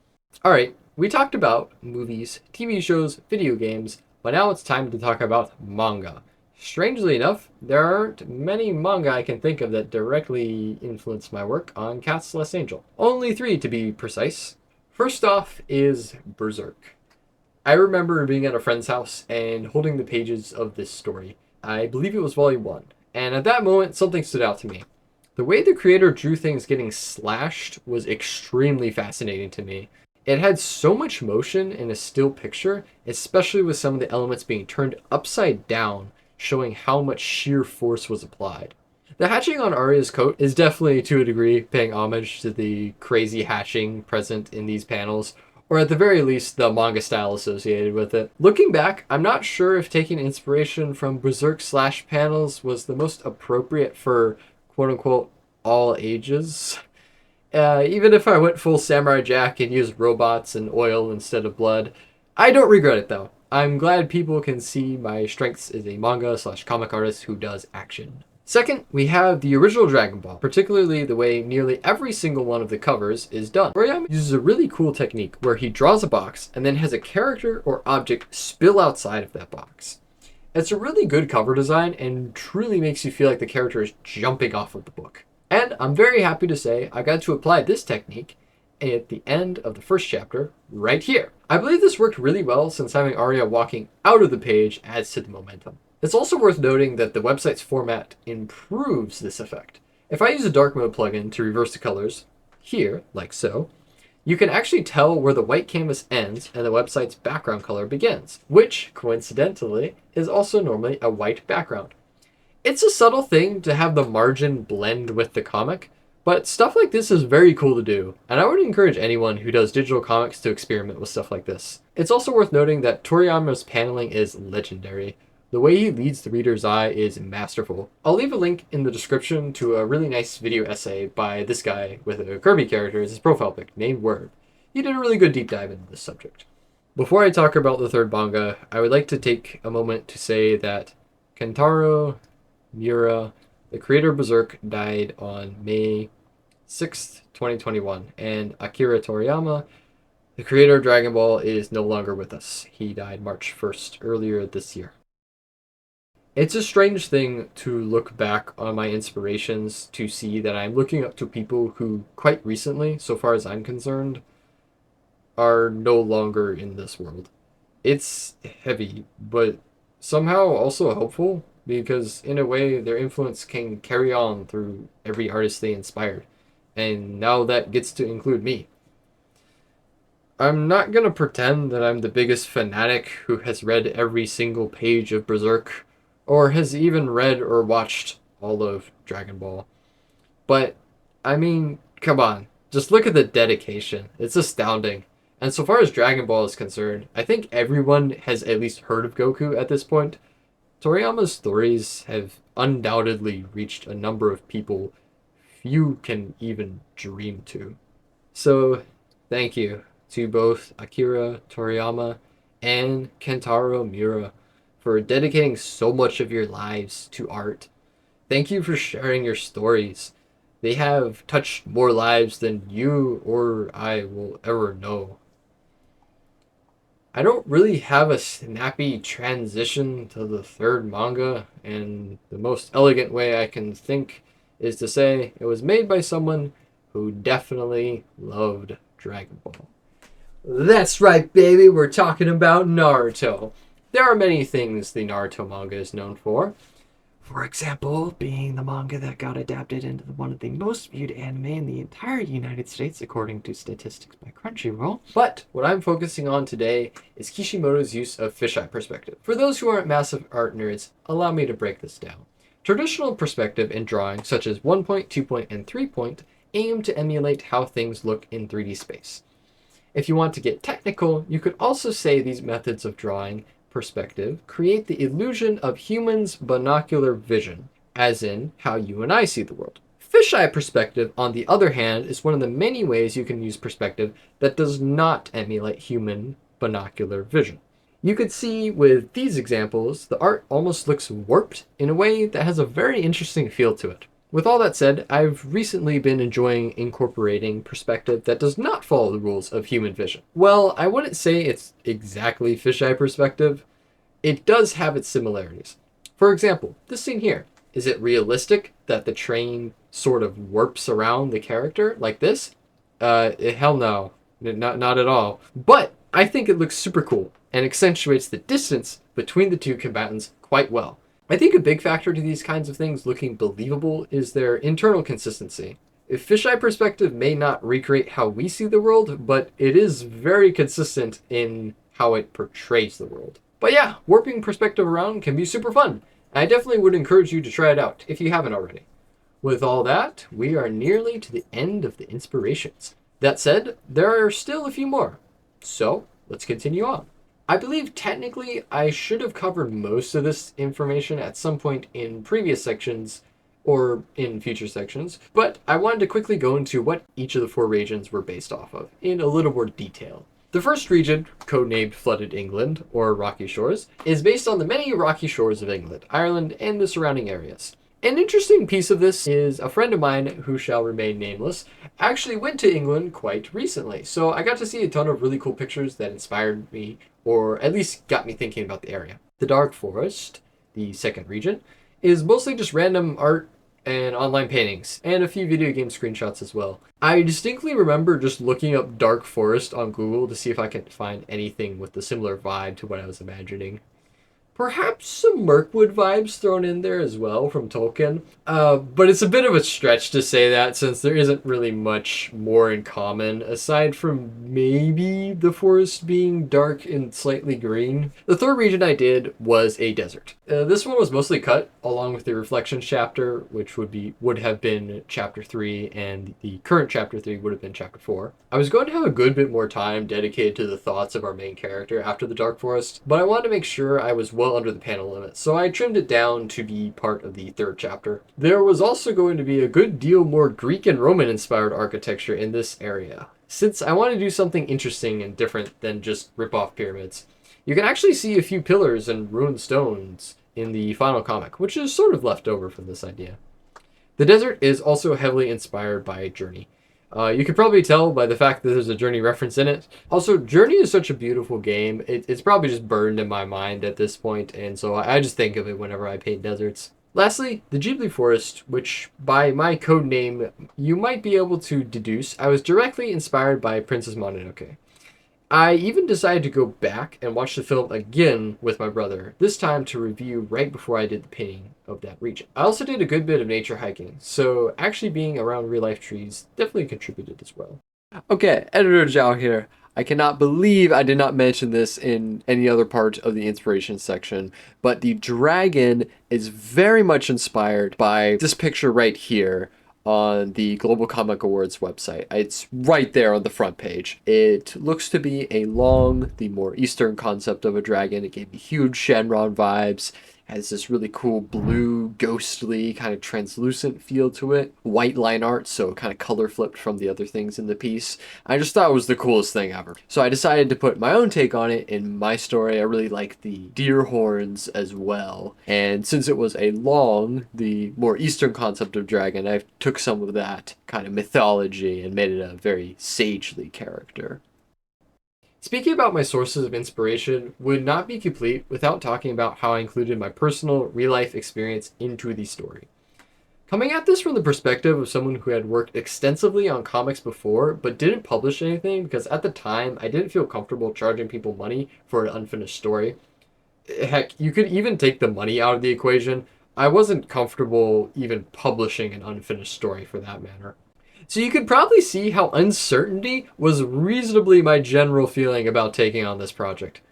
Alright, we talked about movies, TV shows, video games, but now it's time to talk about manga. Strangely enough, there aren't many manga I can think of that directly influence my work on Cat's Last Angel. Only 3 to be precise. First off is Berserk. I remember being at a friend's house and holding the pages of this story. I believe it was volume 1. And at that moment, something stood out to me. The way the creator drew things getting slashed was extremely fascinating to me. It had so much motion in a still picture, especially with some of the elements being turned upside down, showing how much sheer force was applied. The hatching on Arya's coat is definitely, to a degree, paying homage to the crazy hatching present in these panels, or at the very least, the manga style associated with it. Looking back, I'm not sure if taking inspiration from Berserk slash panels was the most appropriate for quote-unquote all ages. Even if I went full Samurai Jack and used robots and oil instead of blood, I don't regret it though. I'm glad people can see my strengths as a manga slash comic artist who does action. Second, we have the original Dragon Ball, particularly the way nearly every single one of the covers is done. Toriyama uses a really cool technique where he draws a box and then has a character or object spill outside of that box. It's a really good cover design and truly makes you feel like the character is jumping off of the book. And I'm very happy to say I got to apply this technique at the end of the first chapter right here. I believe this worked really well since having Arya walking out of the page adds to the momentum. It's also worth noting that the website's format improves this effect. If I use a dark mode plugin to reverse the colors, here, like so, you can actually tell where the white canvas ends and the website's background color begins, which, coincidentally, is also normally a white background. It's a subtle thing to have the margin blend with the comic, but stuff like this is very cool to do, and I would encourage anyone who does digital comics to experiment with stuff like this. It's also worth noting that Toriyama's paneling is legendary. The way he leads the reader's eye is masterful. I'll leave a link in the description to a really nice video essay by this guy with a Kirby character as his profile pic named Word. He did a really good deep dive into this subject. Before I talk about the third manga, I would like to take a moment to say that Kentaro Miura, the creator of Berserk, died on May 6th, 2021, and Akira Toriyama, the creator of Dragon Ball, is no longer with us. He died March 1st, earlier this year. It's a strange thing to look back on my inspirations to see that I'm looking up to people who, quite recently, so far as I'm concerned, are no longer in this world. It's heavy, but somehow also helpful, because in a way their influence can carry on through every artist they inspired. And now that gets to include me. I'm not gonna pretend that I'm the biggest fanatic who has read every single page of Berserk, or has even read or watched all of Dragon Ball. But, I mean, come on. Just look at the dedication. It's astounding. And so far as Dragon Ball is concerned, I think everyone has at least heard of Goku at this point. Toriyama's stories have undoubtedly reached a number of people few can even dream to. So, thank you to both Akira Toriyama and Kentaro Miura for dedicating so much of your lives to art. Thank you for sharing your stories. They have touched more lives than you or I will ever know. I don't really have a snappy transition to the third manga, and the most elegant way I can think is to say it was made by someone who definitely loved Dragon Ball. That's right, baby, we're talking about Naruto. There are many things the Naruto manga is known for. For example, being the manga that got adapted into one of the most viewed anime in the entire United States, according to statistics by Crunchyroll. But what I'm focusing on today is Kishimoto's use of fisheye perspective. For those who aren't massive art nerds, allow me to break this down. Traditional perspective in drawing, such as 1 point, 2 point, and 3 point, aim to emulate how things look in 3D space. If you want to get technical, you could also say these methods of drawing perspective create the illusion of humans' binocular vision, as in how you and I see the world. Fisheye perspective, on the other hand, is one of the many ways you can use perspective that does not emulate human binocular vision. You could see with these examples, the art almost looks warped in a way that has a very interesting feel to it. With all that said, I've recently been enjoying incorporating perspective that does not follow the rules of human vision. Well, I wouldn't say it's exactly fisheye perspective. It does have its similarities. For example, this scene here. Is it realistic that the train sort of warps around the character like this? Hell no. Not at all. But I think it looks super cool and accentuates the distance between the two combatants quite well. I think a big factor to these kinds of things looking believable is their internal consistency. If fisheye perspective may not recreate how we see the world, but it is very consistent in how it portrays the world. But yeah, warping perspective around can be super fun. I definitely would encourage you to try it out if you haven't already. With all that, we are nearly to the end of the inspirations. That said, there are still a few more. So, let's continue on. I believe technically I should have covered most of this information at some point in previous sections or in future sections, but I wanted to quickly go into what each of the 4 regions were based off of in a little more detail. The first region, codenamed Flooded England, or Rocky Shores, is based on the many rocky shores of England, Ireland, and the surrounding areas. An interesting piece of this is a friend of mine, who shall remain nameless, actually went to England quite recently, so I got to see a ton of really cool pictures that inspired me, or at least got me thinking about the area. The Dark Forest, the second region, is mostly just random art and online paintings, and a few video game screenshots as well. I distinctly remember just looking up Dark Forest on Google to see if I could find anything with a similar vibe to what I was imagining. Perhaps some Mirkwood vibes thrown in there as well from Tolkien. But it's a bit of a stretch to say that since there isn't really much more in common aside from maybe the forest being dark and slightly green. The third region I did was a desert. This one was mostly cut along with the Reflections chapter, which would have been chapter 3, and the current chapter 3 would have been chapter 4. I was going to have a good bit more time dedicated to the thoughts of our main character after the Dark Forest, but I wanted to make sure I was well under the panel limit, so I trimmed it down to be part of the third chapter. There was also going to be a good deal more Greek and Roman inspired architecture in this area, since I wanted to do something interesting and different than just rip off pyramids. You can actually see a few pillars and ruined stones in the final comic, which is sort of left over from this idea. The desert is also heavily inspired by Journey. You can probably tell by the fact that there's a Journey reference in it. Also, Journey is such a beautiful game. It's probably just burned in my mind at this point, and so I just think of it whenever I paint deserts. Lastly, the Ghibli Forest, which by my code name you might be able to deduce, I was directly inspired by Princess Mononoke. I even decided to go back and watch the film again with my brother, this time to review right before I did the painting of that region. I also did a good bit of nature hiking, so actually being around real life trees definitely contributed as well. Okay, Editor Zhao here. I cannot believe I did not mention this in any other part of the inspiration section, but the dragon is very much inspired by this picture right here on the Global Comic Awards website. It's right there on the front page. It looks to be a long, the more Eastern concept of a dragon. It gave me huge Shenron vibes, Has this really cool blue, ghostly, kind of translucent feel to it. White line art, so kind of color flipped from the other things in the piece. I just thought it was the coolest thing ever. So I decided to put my own take on it in my story. I really like the deer horns as well. And since it was a long, the more Eastern concept of dragon, I took some of that kind of mythology and made it a very sagely character. Speaking about my sources of inspiration would not be complete without talking about how I included my personal real-life experience into the story. Coming at this from the perspective of someone who had worked extensively on comics before, but didn't publish anything because at the time I didn't feel comfortable charging people money for an unfinished story. Heck, you could even take the money out of the equation. I wasn't comfortable even publishing an unfinished story for that matter. So you could probably see how uncertainty was reasonably my general feeling about taking on this project.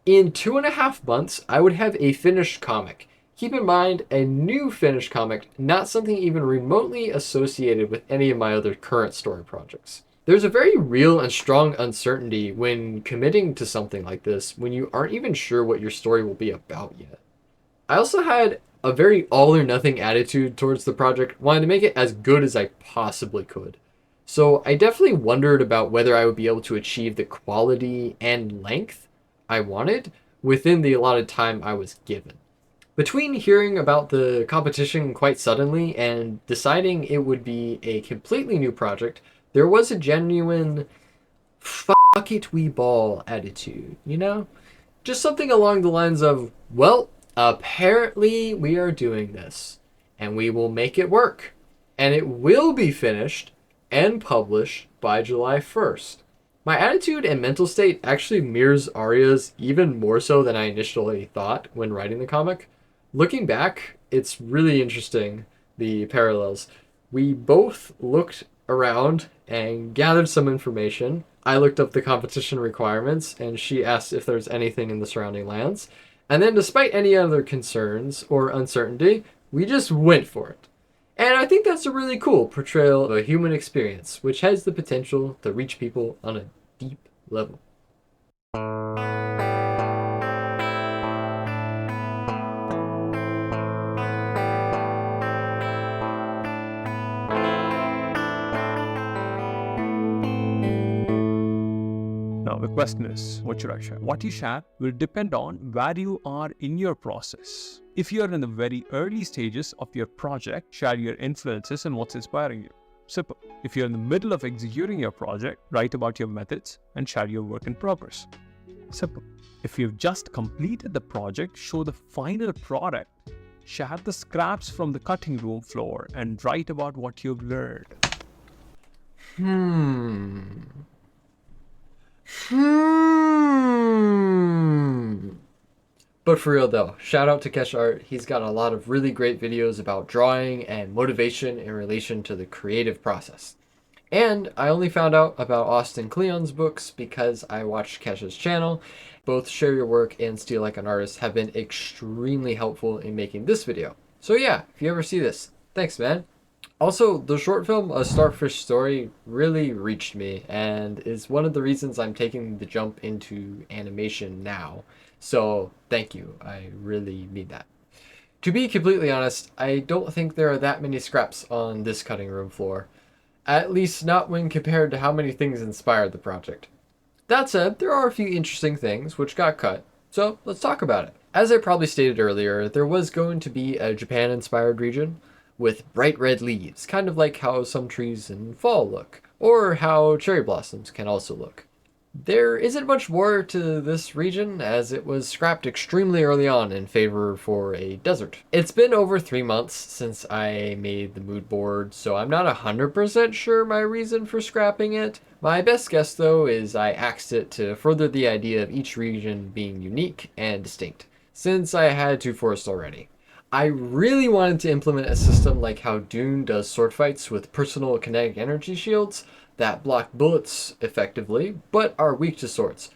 In 2.5 months, I would have a finished comic. Keep in mind, a new finished comic, not something even remotely associated with any of my other current story projects. There's a very real and strong uncertainty when committing to something like this when you aren't even sure what your story will be about yet. I also had a very all or nothing attitude towards the project, wanting to make it as good as I possibly could. So I definitely wondered about whether I would be able to achieve the quality and length I wanted within the allotted time I was given. Between hearing about the competition quite suddenly and deciding it would be a completely new project, there was a genuine fuck it we ball attitude, you know? Just something along the lines of, well, apparently we are doing this, and we will make it work. And it will be finished and published by July 1st. My attitude and mental state actually mirrors Arya's even more so than I initially thought when writing the comic. Looking back, it's really interesting, the parallels. We both looked around and gathered some information. I looked up the competition requirements, and she asked if there's anything in the surrounding lands. And then, despite any other concerns or uncertainty, we just went for it. And I think that's a really cool portrayal of a human experience, which has the potential to reach people on a deep level. Now, the question is, what should I share? What you share will depend on where you are in your process. If you are in the very early stages of your project, share your influences and what's inspiring you. Simple. If you're in the middle of executing your project, write about your methods and share your work in progress. Simple. If you've just completed the project, show the final product. Share the scraps from the cutting room floor and write about what you've learned. But for real though, shout out to Kesh Art. He's got a lot of really great videos about drawing and motivation in relation to the creative process. And I only found out about Austin Kleon's books because I watched Kesh's channel. Both Share Your Work and Steal Like an Artist have been extremely helpful in making this video. So yeah, if you ever see this, thanks man. Also, the short film A Starfish Story really reached me and is one of the reasons I'm taking the jump into animation now. So thank you, I really mean that. To be completely honest, I don't think there are that many scraps on this cutting room floor. At least not when compared to how many things inspired the project. That said, there are a few interesting things which got cut, so let's talk about it. As I probably stated earlier, there was going to be a Japan-inspired region with bright red leaves, kind of like how some trees in fall look, or how cherry blossoms can also look. There isn't much more to this region, as it was scrapped extremely early on in favor for a desert. It's been over 3 months since I made the mood board, so I'm not 100% sure my reason for scrapping it. My best guess though is I axed it to further the idea of each region being unique and distinct, since I had 2 forests already. I really wanted to implement a system like how Dune does sword fights with personal kinetic energy shields that block bullets effectively, but are weak to swords.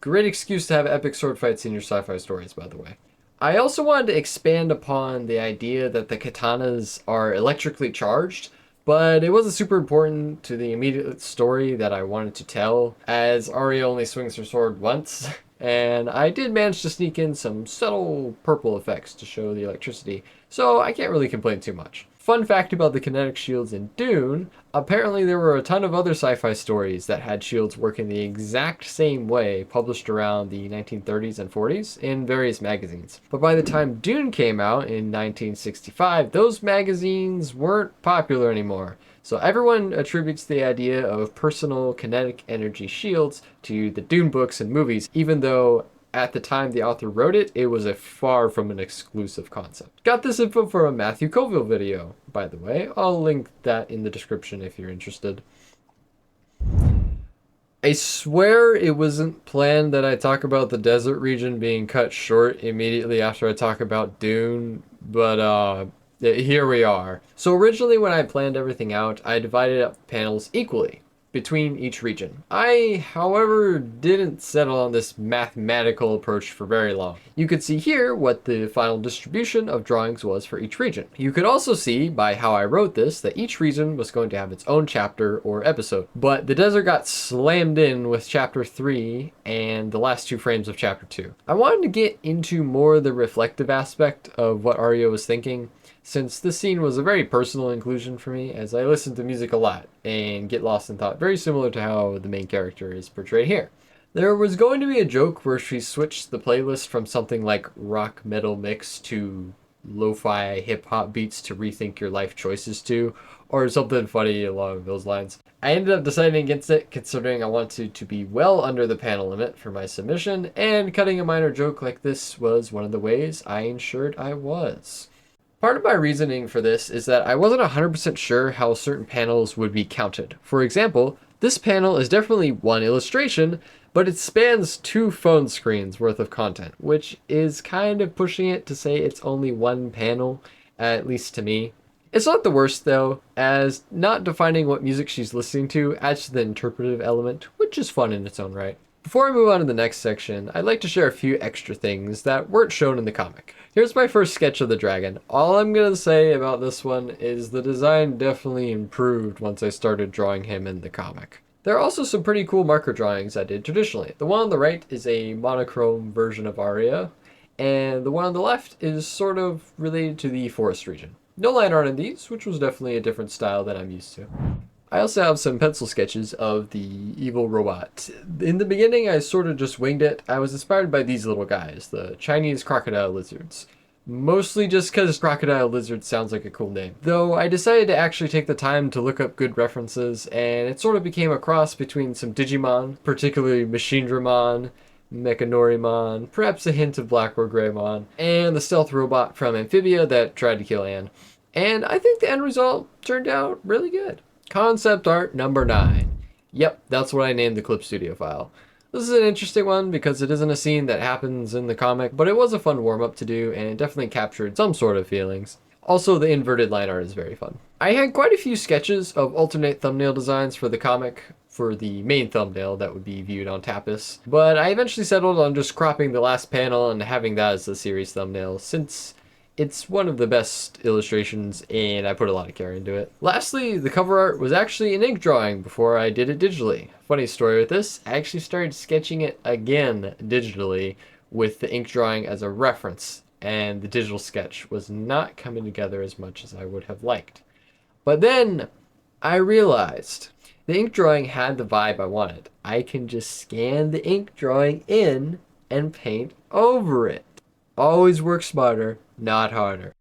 Great excuse to have epic sword fights in your sci-fi stories, by the way. I also wanted to expand upon the idea that the katanas are electrically charged, but it wasn't super important to the immediate story that I wanted to tell, as Arya only swings her sword once. And I did manage to sneak in some subtle purple effects to show the electricity, so I can't really complain too much. Fun fact about the kinetic shields in Dune, apparently there were a ton of other sci-fi stories that had shields working the exact same way published around the 1930s and 40s in various magazines. But by the time Dune came out in 1965, those magazines weren't popular anymore. So everyone attributes the idea of personal kinetic energy shields to the Dune books and movies, even though at the time the author wrote it, it was a far from an exclusive concept. Got this info from a Matthew Colville video, by the way. I'll link that in the description if you're interested. I swear it wasn't planned that I talk about the desert region being cut short immediately after I talk about Dune, but here we are. So originally when I planned everything out, I divided up panels equally between each region. I, however, didn't settle on this mathematical approach for very long. You could see here what the final distribution of drawings was for each region. You could also see by how I wrote this that each region was going to have its own chapter or episode, but the desert got slammed in with chapter 3 and the last 2 frames of chapter 2. I wanted to get into more the reflective aspect of what Arya was thinking, since this scene was a very personal inclusion for me, as I listen to music a lot and get lost in thought, very similar to how the main character is portrayed here. There was going to be a joke where she switched the playlist from something like rock metal mix to lo-fi hip-hop beats to rethink your life choices to, or something funny along those lines. I ended up deciding against it, considering I wanted to be well under the panel limit for my submission, and cutting a minor joke like this was one of the ways I ensured I was. Part of my reasoning for this is that I wasn't 100% sure how certain panels would be counted. For example, this panel is definitely one illustration, but it spans 2 phone screens worth of content, which is kind of pushing it to say it's only one panel, at least to me. It's not the worst though, as not defining what music she's listening to adds to the interpretive element, which is fun in its own right. Before I move on to the next section, I'd like to share a few extra things that weren't shown in the comic. Here's my first sketch of the dragon. All I'm gonna say about this one is the design definitely improved once I started drawing him in the comic. There are also some pretty cool marker drawings I did traditionally. The one on the right is a monochrome version of Arya, and the one on the left is sort of related to the forest region. No line art in these, which was definitely a different style than I'm used to. I also have some pencil sketches of the evil robot. In the beginning, I sort of just winged it. I was inspired by these little guys, the Chinese crocodile lizards. Mostly just because crocodile lizard sounds like a cool name. Though I decided to actually take the time to look up good references, and it sort of became a cross between some Digimon, particularly Machindramon, Mechanorimon, perhaps a hint of Black or Greymon, and the stealth robot from Amphibia that tried to kill Anne. And I think the end result turned out really good. Concept art number 9. Yep, that's what I named the Clip Studio file. This is an interesting one because it isn't a scene that happens in the comic, but it was a fun warm-up to do and it definitely captured some sort of feelings. Also, the inverted line art is very fun. I had quite a few sketches of alternate thumbnail designs for the comic for the main thumbnail that would be viewed on Tapas, but I eventually settled on just cropping the last panel and having that as the series thumbnail, since it's one of the best illustrations and I put a lot of care into it. Lastly, the cover art was actually an ink drawing before I did it digitally. Funny story with this, I actually started sketching it again digitally with the ink drawing as a reference, and the digital sketch was not coming together as much as I would have liked. But then I realized the ink drawing had the vibe I wanted. I can just scan the ink drawing in and paint over it. Always work smarter, not harder.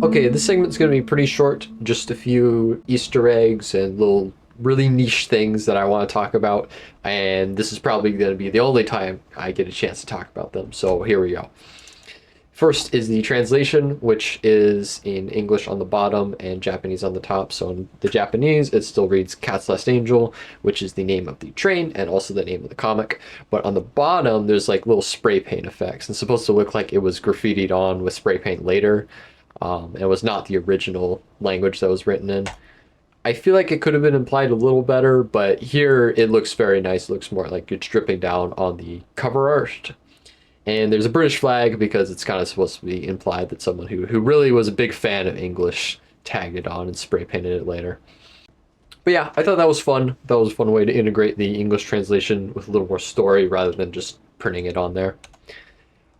Okay, this segment's going to be pretty short, just a few Easter eggs and little really niche things that I want to talk about, and this is probably going to be the only time I get a chance to talk about them, so here we go. First is the translation, which is in English on the bottom and Japanese on the top. So in the Japanese, it still reads Cat's Last Angel, which is the name of the train and also the name of the comic. But on the bottom, there's like little spray paint effects. It's supposed to look like it was graffitied on with spray paint later. It was not the original language that was written in. I feel like it could have been implied a little better, but here it looks very nice. It looks more like it's dripping down on the cover art. And there's a British flag because it's kind of supposed to be implied that someone who really was a big fan of English tagged it on and spray painted it later. But yeah, I thought that was fun. That was a fun way to integrate the English translation with a little more story rather than just printing it on there.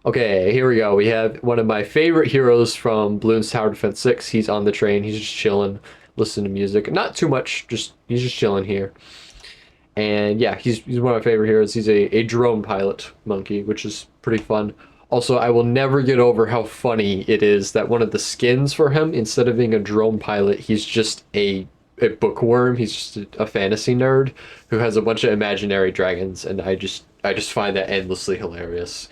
Okay, here we go. We have one of my favorite heroes from Bloons Tower Defense 6. He's on the train. He's just chilling, listening to music. Not too much, he's just chilling here. And yeah, he's one of my favorite heroes. He's a drone pilot monkey, which is pretty fun. Also, I will never get over how funny it is that one of the skins for him, instead of being a drone pilot, he's just a bookworm. He's just a fantasy nerd who has a bunch of imaginary dragons, and I just find that endlessly hilarious.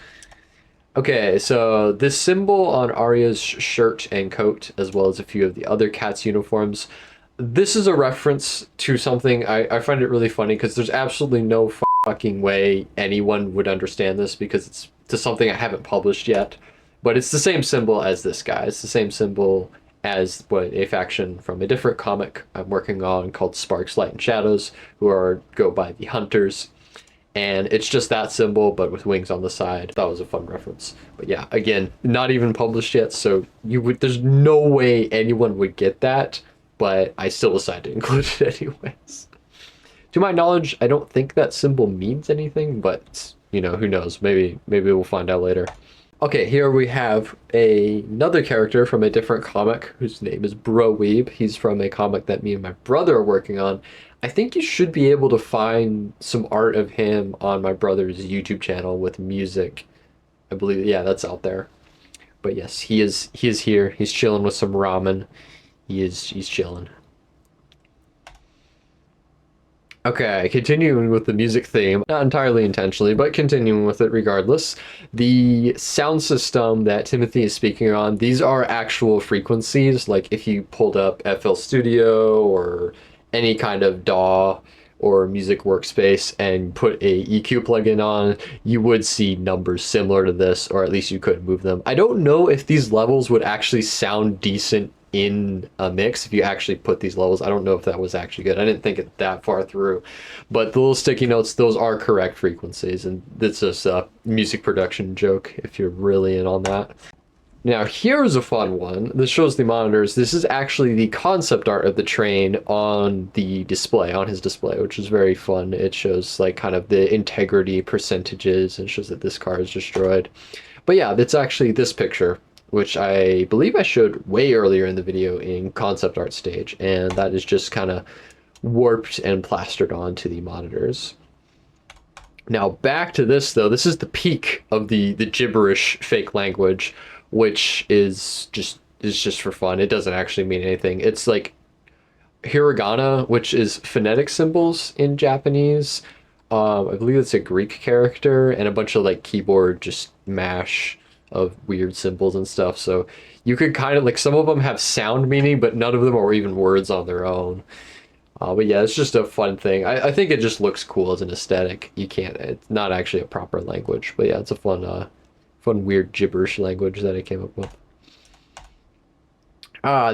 Okay, so this symbol on Arya's shirt and coat, as well as a few of the other cats' uniforms, this is a reference to something I find it really funny because there's absolutely no fucking way anyone would understand this because it's to something I haven't published yet. But it's the same symbol as this guy. It's the same symbol as a faction from a different comic I'm working on called Sparks, Light, and Shadows, who go by the Hunters. And it's just that symbol, but with wings on the side. That was a fun reference. But yeah, again, not even published yet, so there's no way anyone would get that. But I still decided to include it anyways. To my knowledge, I don't think that symbol means anything, but, who knows? Maybe we'll find out later. Okay, here we have another character from a different comic whose name is Bro Weeb. He's from a comic that me and my brother are working on. I think you should be able to find some art of him on my brother's YouTube channel with music. I believe, yeah, that's out there. But yes, he is here. He's chilling with some ramen. He's chilling. Okay, continuing with the music theme, not entirely intentionally, but continuing with it regardless. The sound system that Timothy is speaking on, these are actual frequencies. Like if you pulled up FL Studio or any kind of DAW or music workspace and put a EQ plugin on, you would see numbers similar to this, or at least you could move them. I don't know if these levels would actually sound decent in a mix if you actually put these levels. I don't know if that was actually good. I didn't think it that far through, but the little sticky notes, those are correct frequencies, and it's just a music production joke if you're really in on that. Now here's a fun one. This shows the monitors. This is actually the concept art of the train on the display, on his display, which is very fun. It shows like kind of the integrity percentages and shows that this car is destroyed. But yeah, it's actually this picture, which I believe I showed way earlier in the video in concept art stage, and that is just kind of warped and plastered onto the monitors. Now back to this though, this is the peak of the gibberish fake language, which is just for fun. It doesn't actually mean anything. It's like hiragana, which is phonetic symbols in Japanese. I believe it's a Greek character, and a bunch of like keyboard just mash of weird symbols and stuff. So you could kind of like, some of them have sound meaning, but none of them are even words on their own. But yeah, it's just a fun thing. I think it just looks cool as an aesthetic. It's not actually a proper language, but yeah, it's a fun weird gibberish language that I came up with.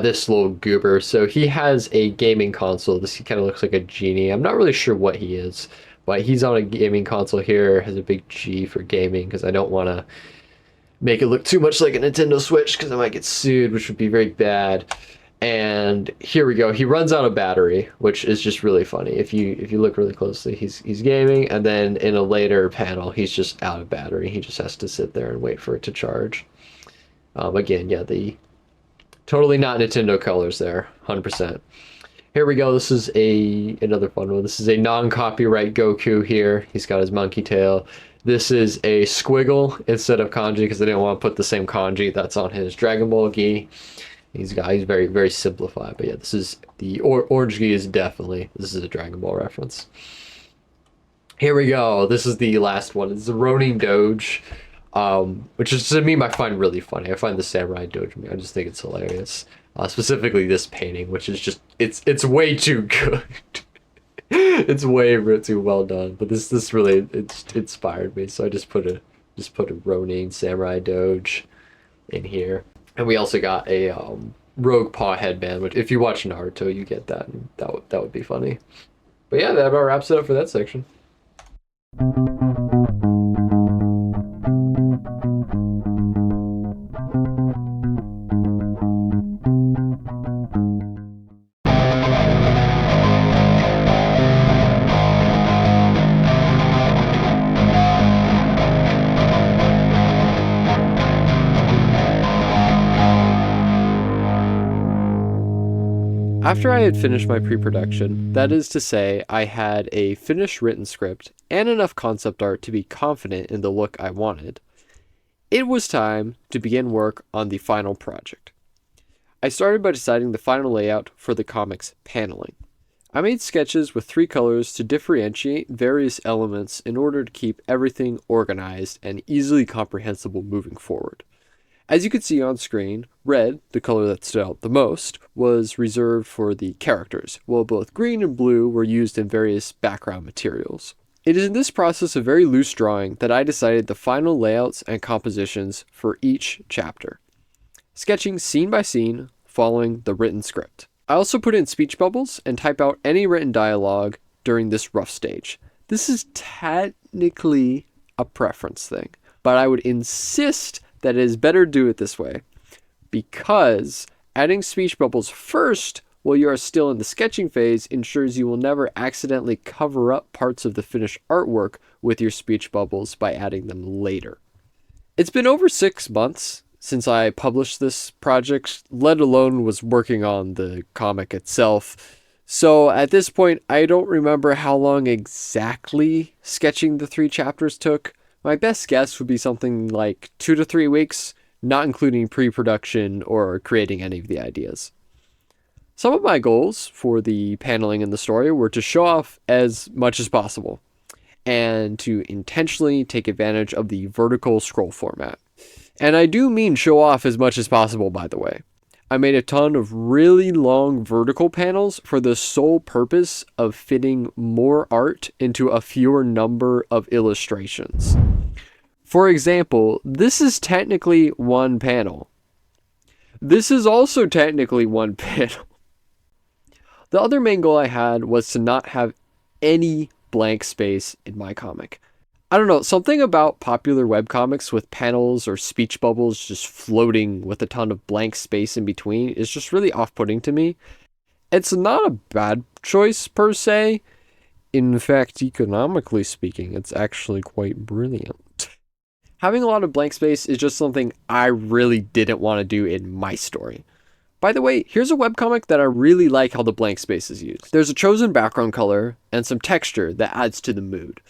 This little goober. So he has a gaming console. He kind of looks like a genie. I'm not really sure what he is, but he's on a gaming console here. Has a big G for gaming because I don't want to make it look too much like a Nintendo Switch because I might get sued, which would be very bad. And here we go. He runs out of battery, which is just really funny. If you look really closely, he's gaming, and then in a later panel, he's just out of battery. He just has to sit there and wait for it to charge. Again, yeah, the totally not Nintendo colors there, 100%. Here we go. This is another fun one. This is a non-copyright Goku here. He's got his monkey tail. This is a squiggle instead of kanji because I didn't want to put the same kanji that's on his Dragon Ball gi. He's very, very simplified. But yeah, this is the orange gi is definitely, this is a Dragon Ball reference. Here we go. This is the last one. It's the Ronin Doge. which is a meme I find really funny. I find the samurai doge meme, I just think it's hilarious. Specifically this painting, which is just it's way too good. It's way too well done. But this really it's inspired me, so I just put a Ronin samurai doge in here, and we also got a rogue paw headband. Which if you watch Naruto, you get that. And that would be funny. But yeah, that about wraps it up for that section. After I had finished my pre-production, that is to say, I had a finished written script and enough concept art to be confident in the look I wanted, it was time to begin work on the final project. I started by deciding the final layout for the comic's paneling. I made sketches with 3 colors to differentiate various elements in order to keep everything organized and easily comprehensible moving forward. As you can see on screen, red, the color that stood out the most, was reserved for the characters, while both green and blue were used in various background materials. It is in this process of very loose drawing that I decided the final layouts and compositions for each chapter, sketching scene by scene following the written script. I also put in speech bubbles and type out any written dialogue during this rough stage. This is technically a preference thing, but I would insist that it is better to do it this way, because adding speech bubbles first while you are still in the sketching phase ensures you will never accidentally cover up parts of the finished artwork with your speech bubbles by adding them later. It's been over 6 months since I published this project, let alone was working on the comic itself. So at this point, I don't remember how long exactly sketching the 3 chapters took. My best guess would be something like 2 to 3 weeks, not including pre-production or creating any of the ideas. Some of my goals for the paneling in the story were to show off as much as possible, and to intentionally take advantage of the vertical scroll format. And I do mean show off as much as possible, by the way. I made a ton of really long vertical panels for the sole purpose of fitting more art into a fewer number of illustrations. For example, this is technically one panel. This is also technically one panel. The other main goal I had was to not have any blank space in my comic. I don't know, something about popular webcomics with panels or speech bubbles just floating with a ton of blank space in between is just really off-putting to me. It's not a bad choice per se. In fact, economically speaking, it's actually quite brilliant. Having a lot of blank space is just something I really didn't want to do in my story. By the way, here's a webcomic that I really like how the blank space is used. There's a chosen background color and some texture that adds to the mood.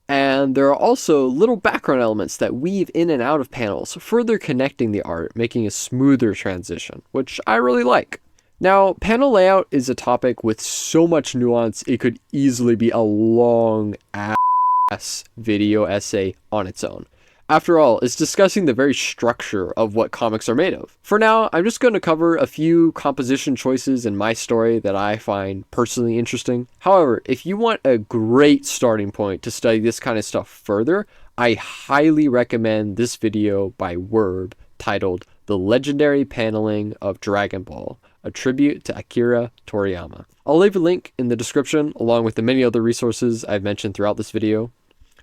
And there are also little background elements that weave in and out of panels, further connecting the art, making a smoother transition, which I really like. Now, panel layout is a topic with so much nuance, it could easily be a long ass video essay on its own. After all, it's discussing the very structure of what comics are made of. For now, I'm just going to cover a few composition choices in my story that I find personally interesting. However, if you want a great starting point to study this kind of stuff further, I highly recommend this video by Werb titled The Legendary Paneling of Dragon Ball, a tribute to Akira Toriyama. I'll leave a link in the description along with the many other resources I've mentioned throughout this video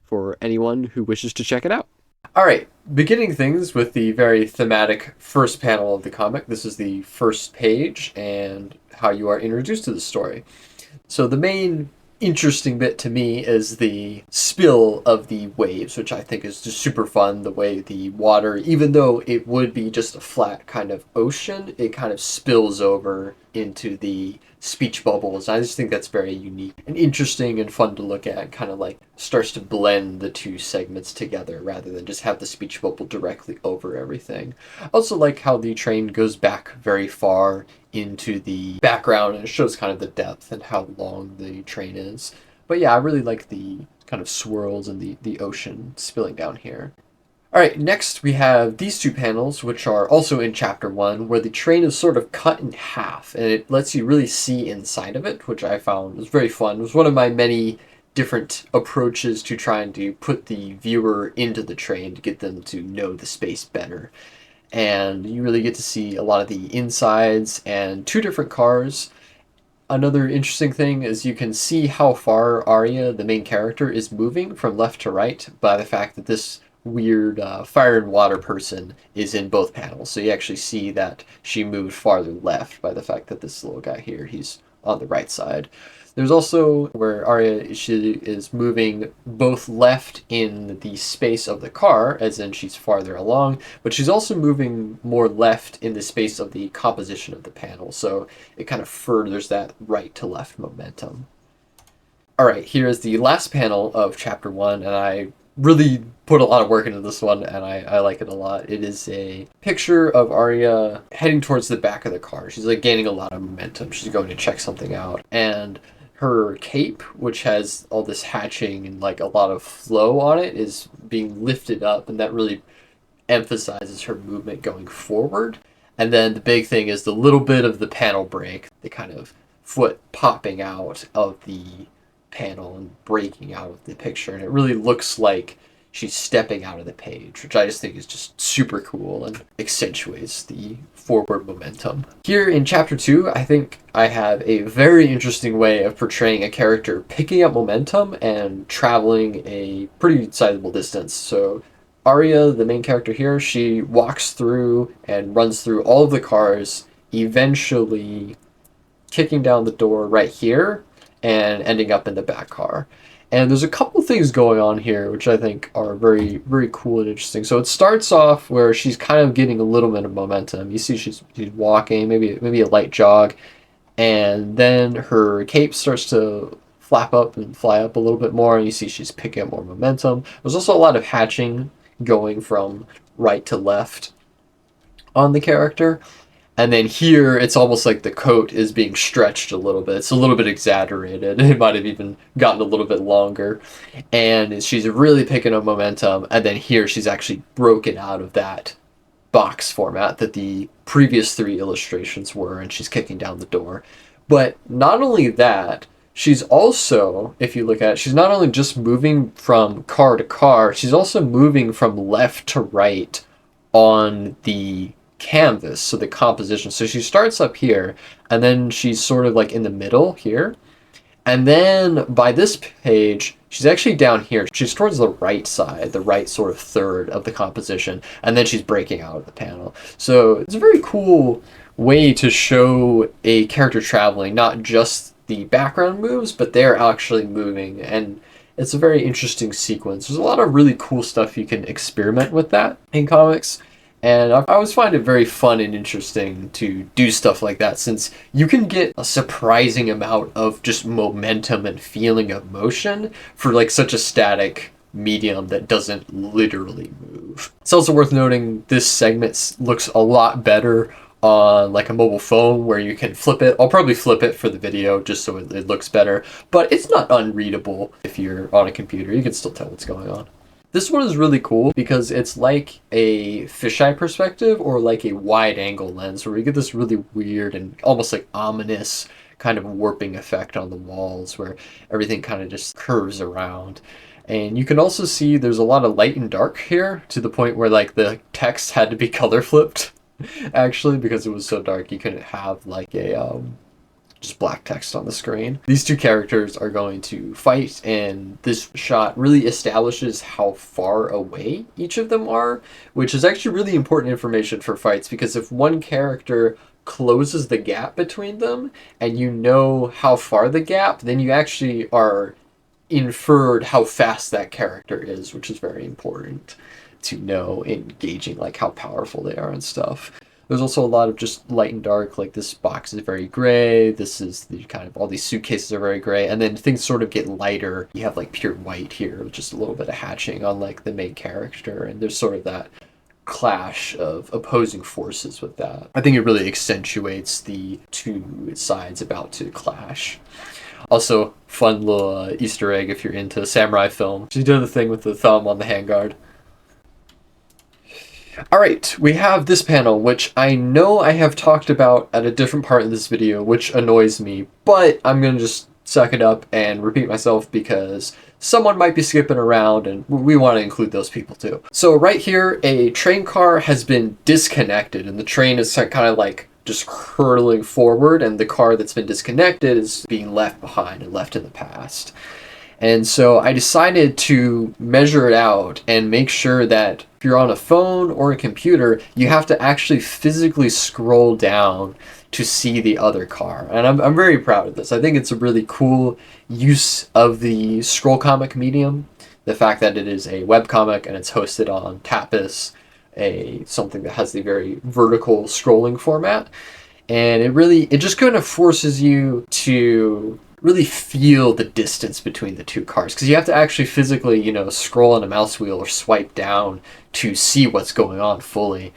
for anyone who wishes to check it out. Alright, beginning things with the very thematic first panel of the comic. This is the first page and how you are introduced to the story. So the main interesting bit to me is the spill of the waves, which I think is just super fun. The way the water, even though it would be just a flat kind of ocean, it kind of spills over into the speech bubbles. I just think that's very unique and interesting and fun to look at. Kind of like starts to blend the two segments together rather than just have the speech bubble directly over everything. I also like how the train goes back very far into the background and it shows kind of the depth and how long the train is. But yeah, I really like the kind of swirls and the ocean spilling down here. Alright, next we have these two panels, which are also in chapter 1, where the train is sort of cut in half, and it lets you really see inside of it, which I found was very fun. It was one of my many different approaches to trying to put the viewer into the train to get them to know the space better. And you really get to see a lot of the insides and two different cars. Another interesting thing is you can see how far Arya, the main character, is moving from left to right by the fact that this weird fire and water person is in both panels. So you actually see that she moved farther left by the fact that this little guy here, he's on the right side. There's also where Arya, she is moving both left in the space of the car, as in she's farther along, but she's also moving more left in the space of the composition of the panel. So it kind of furthers that right to left momentum. All right, here is the last panel of chapter 1, and I really put a lot of work into this one, and I like it a lot. It is a picture of Arya heading towards the back of the car. She's like gaining a lot of momentum. She's going to check something out, and her cape, which has all this hatching and like a lot of flow on it, is being lifted up, and that really emphasizes her movement going forward. And then the big thing is the little bit of the panel break, the kind of foot popping out of the panel and breaking out of the picture, and it really looks like she's stepping out of the page, which I just think is just super cool and accentuates the forward momentum. Here in chapter 2, I think I have a very interesting way of portraying a character picking up momentum and traveling a pretty sizable distance. So Arya, the main character here, she walks through and runs through all of the cars, eventually kicking down the door right here and ending up in the back car. And there's a couple things going on here which I think are very, very cool and interesting. So it starts off where she's kind of getting a little bit of momentum. You see she's walking, maybe a light jog, and then her cape starts to flap up and fly up a little bit more, and you see she's picking up more momentum. There's also a lot of hatching going from right to left on the character. And then here, it's almost like the coat is being stretched a little bit. It's a little bit exaggerated. It might have even gotten a little bit longer. And she's really picking up momentum. And then here, she's actually broken out of that box format that the previous 3 illustrations were, and she's kicking down the door. But not only that, she's also, if you look at it, she's not only just moving from car to car, she's also moving from left to right on the canvas, so the composition. So she starts up here, and then she's sort of like in the middle here, and then by this page she's actually down here. She's towards the right side, the right sort of third of the composition, and then she's breaking out of the panel. So it's a very cool way to show a character traveling, not just the background moves, but they're actually moving, and it's a very interesting sequence. There's a lot of really cool stuff you can experiment with that in comics. And I always find it very fun and interesting to do stuff like that, since you can get a surprising amount of just momentum and feeling of motion for like such a static medium that doesn't literally move. It's also worth noting this segment looks a lot better on like a mobile phone where you can flip it. I'll probably flip it for the video just so it looks better, but it's not unreadable if you're on a computer. You can still tell what's going on. This one is really cool because it's like a fisheye perspective or like a wide angle lens where you get this really weird and almost like ominous kind of warping effect on the walls where everything kind of just curves around. And you can also see there's a lot of light and dark here to the point where like the text had to be color flipped actually because it was so dark you couldn't have like a just black text on the screen. These two characters are going to fight, and this shot really establishes how far away each of them are, which is actually really important information for fights, because if one character closes the gap between them and you know how far the gap, then you actually are inferred how fast that character is, which is very important to know in gauging like how powerful they are and stuff. There's also a lot of just light and dark, like this box is very gray, this is the kind of, all these suitcases are very gray, and then things sort of get lighter. You have like pure white here, with just a little bit of hatching on like the main character, and there's sort of that clash of opposing forces with that. I think it really accentuates the two sides about to clash. Also, fun little Easter egg if you're into samurai film. She's doing the thing with the thumb on the handguard. All right, we have this panel, which I know I have talked about at a different part of this video, which annoys me, but I'm going to just suck it up and repeat myself because someone might be skipping around and we want to include those people too. So right here, a train car has been disconnected and the train is kind of like just hurtling forward, and the car that's been disconnected is being left behind and left in the past. And so I decided to measure it out and make sure that if you're on a phone or a computer, you have to actually physically scroll down to see the other car. And I'm very proud of this. I think it's a really cool use of the scroll comic medium. The fact that it is a webcomic and it's hosted on Tapas, something that has the very vertical scrolling format. And it just kind of forces you to really feel the distance between the two cars, because you have to actually physically, scroll on a mouse wheel or swipe down to see what's going on fully.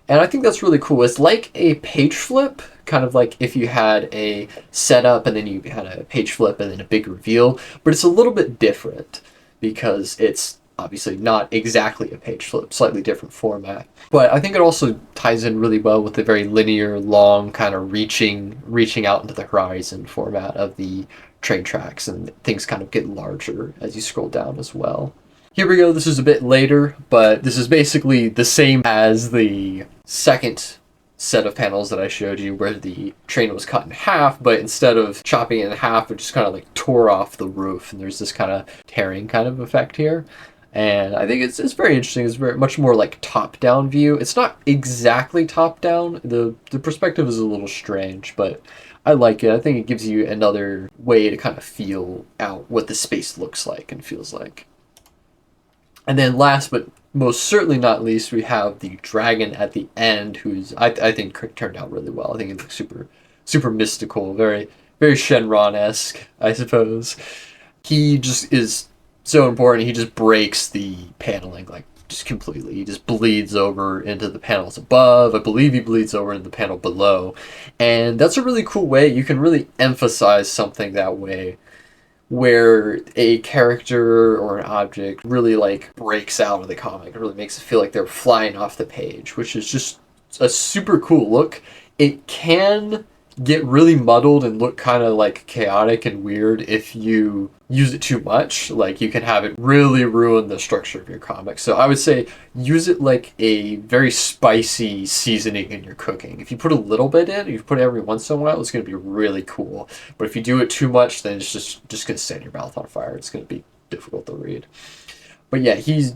And I think that's really cool. It's like a page flip, kind of like if you had a setup and then you had a page flip and then a big reveal, but it's a little bit different because it's obviously not exactly a page flip, slightly different format. But I think it also ties in really well with the very linear, long, kind of reaching out into the horizon format of the train tracks, and things kind of get larger as you scroll down as well. Here we go, this is a bit later, but this is basically the same as the second set of panels that I showed you where the train was cut in half, but instead of chopping it in half, it just kind of like tore off the roof, and there's this kind of tearing kind of effect here. And I think it's very interesting. It's very much more like top-down view. It's not exactly top-down. The perspective is a little strange, but I like it. I think it gives you another way to kind of feel out what the space looks like and feels like. And then last but most certainly not least, we have the dragon at the end, who's I think turned out really well. I think it looks super mystical, very Shenron-esque, I suppose. He just is so important. He just breaks the paneling like just completely. He just bleeds over into the panels above. I believe he bleeds over into the panel below. And that's a really cool way. You can really emphasize something that way, where a character or an object really like breaks out of the comic. It really makes it feel like they're flying off the page, which is just a super cool look. It can get really muddled and look kind of like chaotic and weird if you use it too much. Like you can have it really ruin the structure of your comic. So I would say use it like a very spicy seasoning in your cooking. If you put a little bit in, if you put it every once in a while, it's going to be really cool. But if you do it too much, then it's just going to set your mouth on fire. It's going to be difficult to read. But yeah, he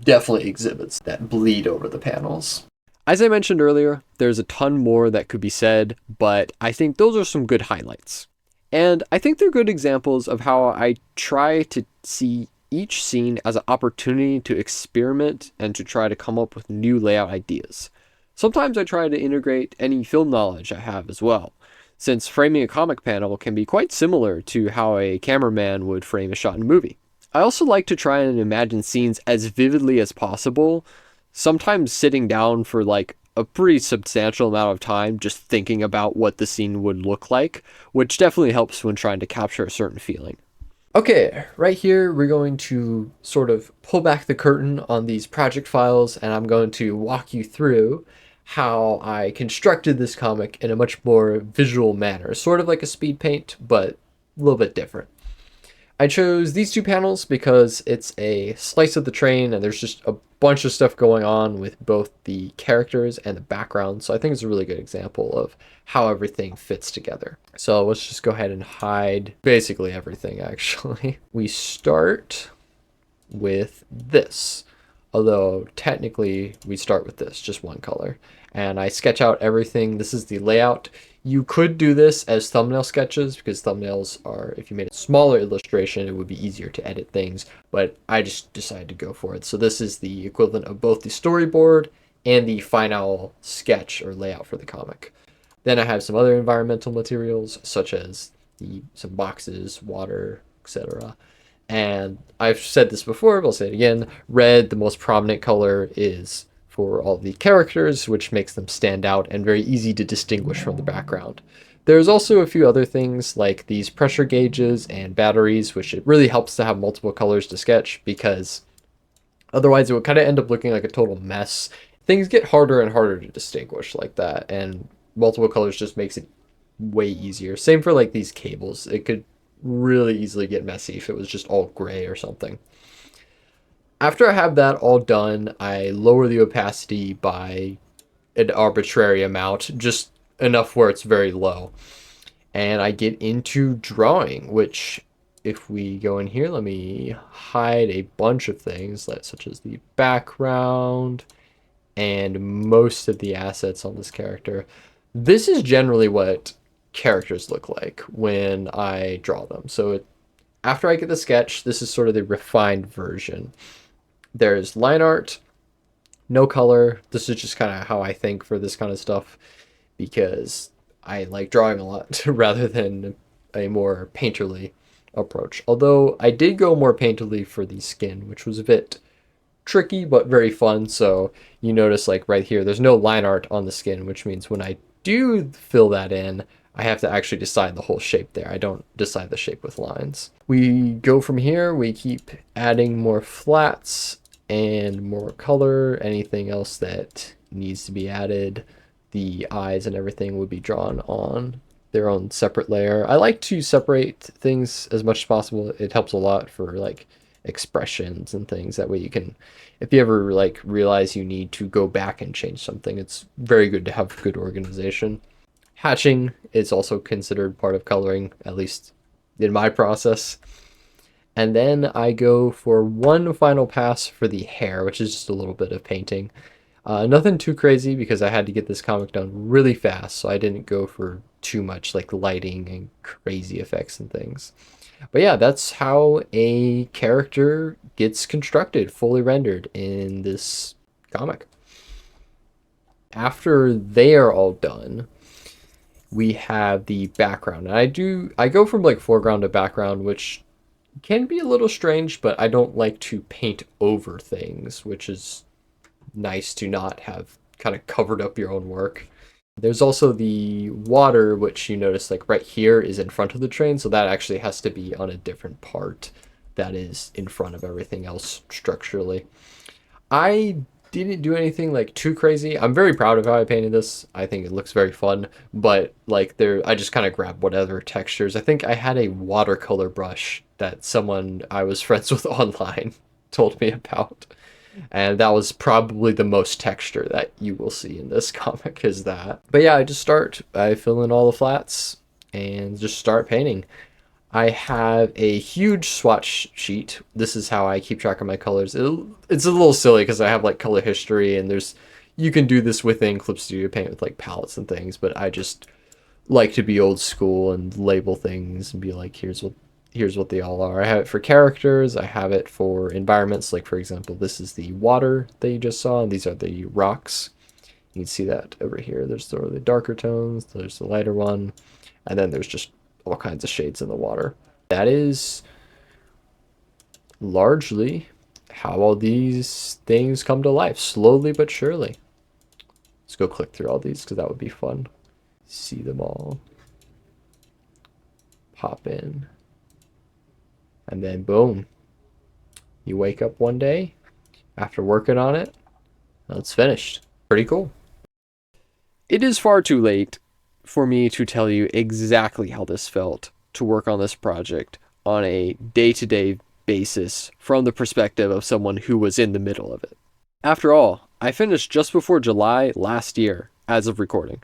definitely exhibits that bleed over the panels. As I mentioned earlier, there's a ton more that could be said, but I think those are some good highlights. And I think they're good examples of how I try to see each scene as an opportunity to experiment and to try to come up with new layout ideas. Sometimes I try to integrate any film knowledge I have as well, since framing a comic panel can be quite similar to how a cameraman would frame a shot in a movie. I also like to try and imagine scenes as vividly as possible, sometimes sitting down for like a pretty substantial amount of time just thinking about what the scene would look like, which definitely helps when trying to capture a certain feeling. Okay, right here we're going to sort of pull back the curtain on these project files, and I'm going to walk you through how I constructed this comic in a much more visual manner, sort of like a speed paint, but a little bit different. I chose these two panels because it's a slice of the train and there's just a bunch of stuff going on with both the characters and the background. So I think it's a really good example of how everything fits together. So let's just go ahead and hide basically everything, actually. We start with this, although technically we start with this, just one color. And I sketch out everything. This is the layout. You could do this as thumbnail sketches because thumbnails are, if you made a smaller illustration, it would be easier to edit things, but I just decided to go for it. So this is the equivalent of both the storyboard and the final sketch or layout for the comic. Then I have some other environmental materials such as some boxes, water, etc. And I've said this before, but I'll say it again. Red, the most prominent color, is for all the characters, which makes them stand out and very easy to distinguish from the background. There's also a few other things like these pressure gauges and batteries, which it really helps to have multiple colors to sketch because otherwise it would kind of end up looking like a total mess things get harder and harder to distinguish like that, and multiple colors just makes it way easier. Same for like these cables. It could really easily get messy if it was just all gray or something. After I have that all done, I lower the opacity by an arbitrary amount, just enough where it's very low. And I get into drawing, which if we go in here, let me hide a bunch of things, such as the background and most of the assets on this character. This is generally what characters look like when I draw them. So after I get the sketch, this is sort of the refined version. There's line art, no color. This is just kind of how I think for this kind of stuff, because I like drawing a lot rather than a more painterly approach. Although I did go more painterly for the skin, which was a bit tricky but very fun. So you notice like right here, there's no line art on the skin, which means when I do fill that in, I have to actually decide the whole shape there. I don't decide the shape with lines. We go from here, we keep adding more flats and more color. Anything else that needs to be added, the eyes and everything would be drawn on their own separate layer. I like to separate things as much as possible. It helps a lot for like expressions and things. That way you can, if you ever like realize you need to go back and change something, it's very good to have good organization. Hatching is also considered part of coloring, at least in my process. And then I go for one final pass for the hair, which is just a little bit of painting. Nothing too crazy because I had to get this comic done really fast, so I didn't go for too much like lighting and crazy effects and things. But yeah, that's how a character gets constructed, fully rendered in this comic. After they are all done, we have the background. And I go from like foreground to background, which can be a little strange, but I don't like to paint over things, which is nice to not have kind of covered up your own work. There's also the water, which you notice like right here is in front of the train, so that actually has to be on a different part that is in front of everything else structurally. I didn't do anything like too crazy. I'm very proud of how I painted this. I think it looks very fun, but like I just kind of grabbed whatever textures. I think I had a watercolor brush that someone I was friends with online told me about. And that was probably the most texture that you will see in this comic is that. But yeah, I fill in all the flats and just start painting. I have a huge swatch sheet. This is how I keep track of my colors. It's a little silly because I have like color history, and you can do this within Clip Studio Paint with like palettes and things, but I just like to be old school and label things and be like, here's what they all are. I have it for characters, I have it for environments, like for example, this is the water that you just saw, and these are the rocks. You can see that over here. There's the darker tones, there's the lighter one, and then there's just all kinds of shades in the water. That is largely how all these things come to life, slowly but surely. Let's go click through all these because that would be fun. See them all. Pop in. And then boom. You wake up one day after working on it, and it's finished. Pretty cool. It is far too late for me to tell you exactly how this felt to work on this project on a day-to-day basis from the perspective of someone who was in the middle of it. After all, I finished just before July last year, as of recording.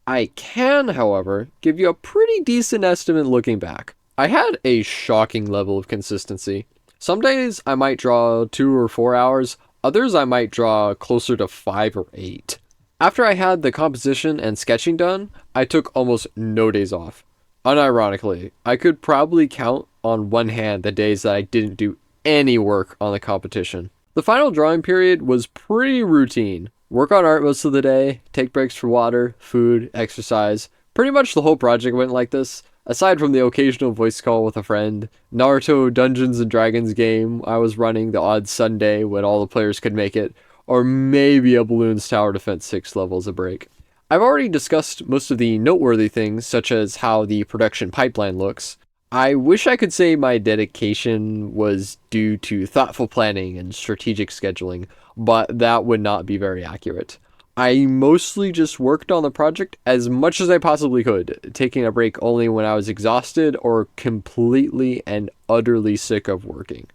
I can, however, give you a pretty decent estimate looking back. I had a shocking level of consistency. Some days I might draw 2 or 4 hours, others I might draw closer to 5 or 8. After I had the composition and sketching done, I took almost no days off. Unironically, I could probably count on one hand the days that I didn't do any work on the competition. The final drawing period was pretty routine. Work on art most of the day, take breaks for water, food, exercise. Pretty much the whole project went like this, aside from the occasional voice call with a friend, Naruto Dungeons and Dragons game I was running the odd Sunday when all the players could make it, or maybe a Balloons Tower Defense 6 level as a break. I've already discussed most of the noteworthy things, such as how the production pipeline looks. I wish I could say my dedication was due to thoughtful planning and strategic scheduling, but that would not be very accurate. I mostly just worked on the project as much as I possibly could, taking a break only when I was exhausted or completely and utterly sick of working.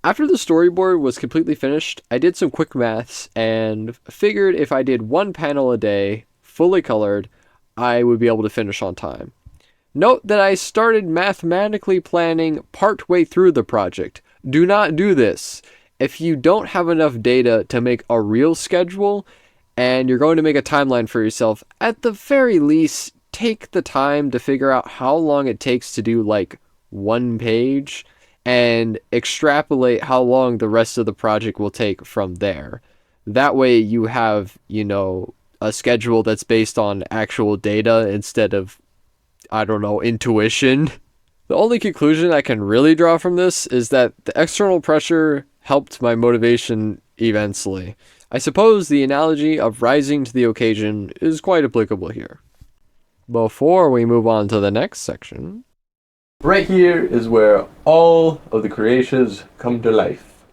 After the storyboard was completely finished, I did some quick maths and figured if I did one panel a day, fully colored, I would be able to finish on time. Note that I started mathematically planning partway through the project. Do not do this. If you don't have enough data to make a real schedule, and you're going to make a timeline for yourself, at the very least, take the time to figure out how long it takes to do like one page and extrapolate how long the rest of the project will take from there. That way you have, a schedule that's based on actual data instead of, I don't know, intuition. The only conclusion I can really draw from this is that the external pressure helped my motivation immensely. I suppose the analogy of rising to the occasion is quite applicable here. Before we move on to the next section, right here is where all of the creations come to life.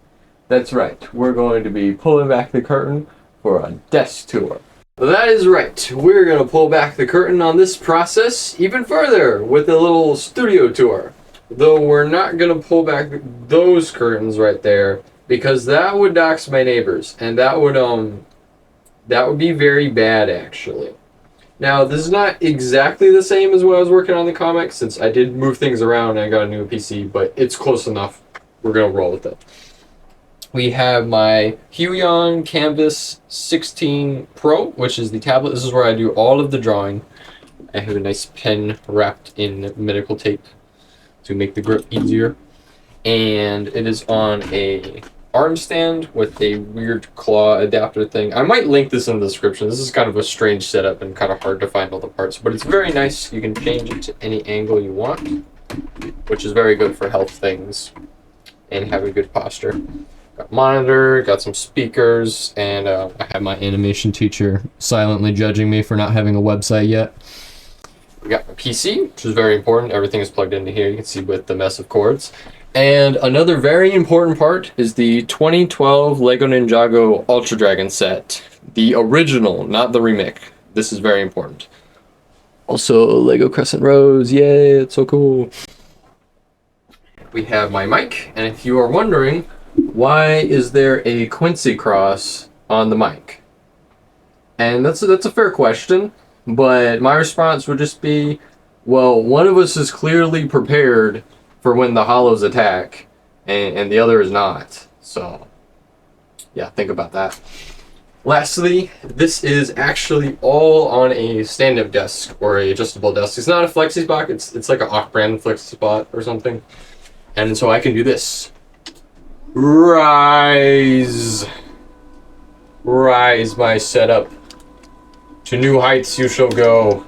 That's right, we're going to be pulling back the curtain for a desk tour. That is right, we're going to pull back the curtain on this process even further with a little studio tour. Though we're not going to pull back those curtains right there, because that would dox my neighbors, and that would be very bad, actually. Now, this is not exactly the same as when I was working on the comic, since I did move things around and I got a new PC, but it's close enough. We're gonna roll with it. We have my Huion Canvas 16 Pro, which is the tablet. This is where I do all of the drawing. I have a nice pen wrapped in medical tape to make the grip easier. And it is on a arm stand with a weird claw adapter thing. I might link this in the description. This is kind of a strange setup and kind of hard to find all the parts, but it's very nice. You can change it to any angle you want, which is very good for health things and having good posture. Got a monitor, got some speakers, and I have my animation teacher silently judging me for not having a website yet. We got my PC, which is very important. Everything is plugged into here. You can see with the mess of cords. And another very important part is the 2012 Lego Ninjago Ultra Dragon set. The original, not the remake. This is very important. Also, Lego Crescent Rose. Yay, it's so cool. We have my mic, and if you are wondering, why is there a Quincy cross on the mic? And that's a fair question, but my response would just be, well, one of us is clearly prepared for when the hollows attack, and the other is not. So, yeah, think about that. Lastly, this is actually all on a stand-up desk or a adjustable desk. It's not a flexi spot. It's like an off-brand flexi spot or something. And so I can do this. Rise, my setup. To new heights you shall go.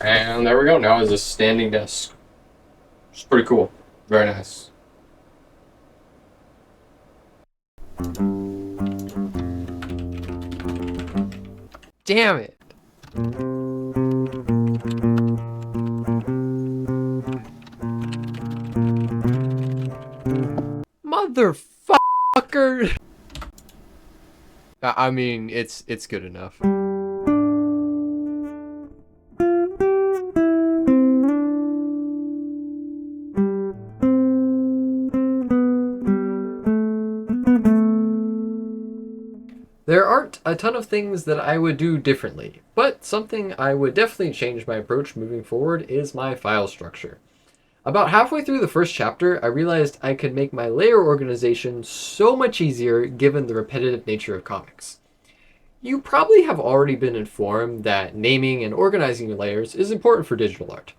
And there we go. Now is a standing desk. It's pretty cool. Very nice. Damn it. Motherfucker. I mean, it's good enough. There aren't a ton of things that I would do differently, but something I would definitely change my approach moving forward is my file structure. About halfway through the first chapter, I realized I could make my layer organization so much easier given the repetitive nature of comics. You probably have already been informed that naming and organizing your layers is important for digital art.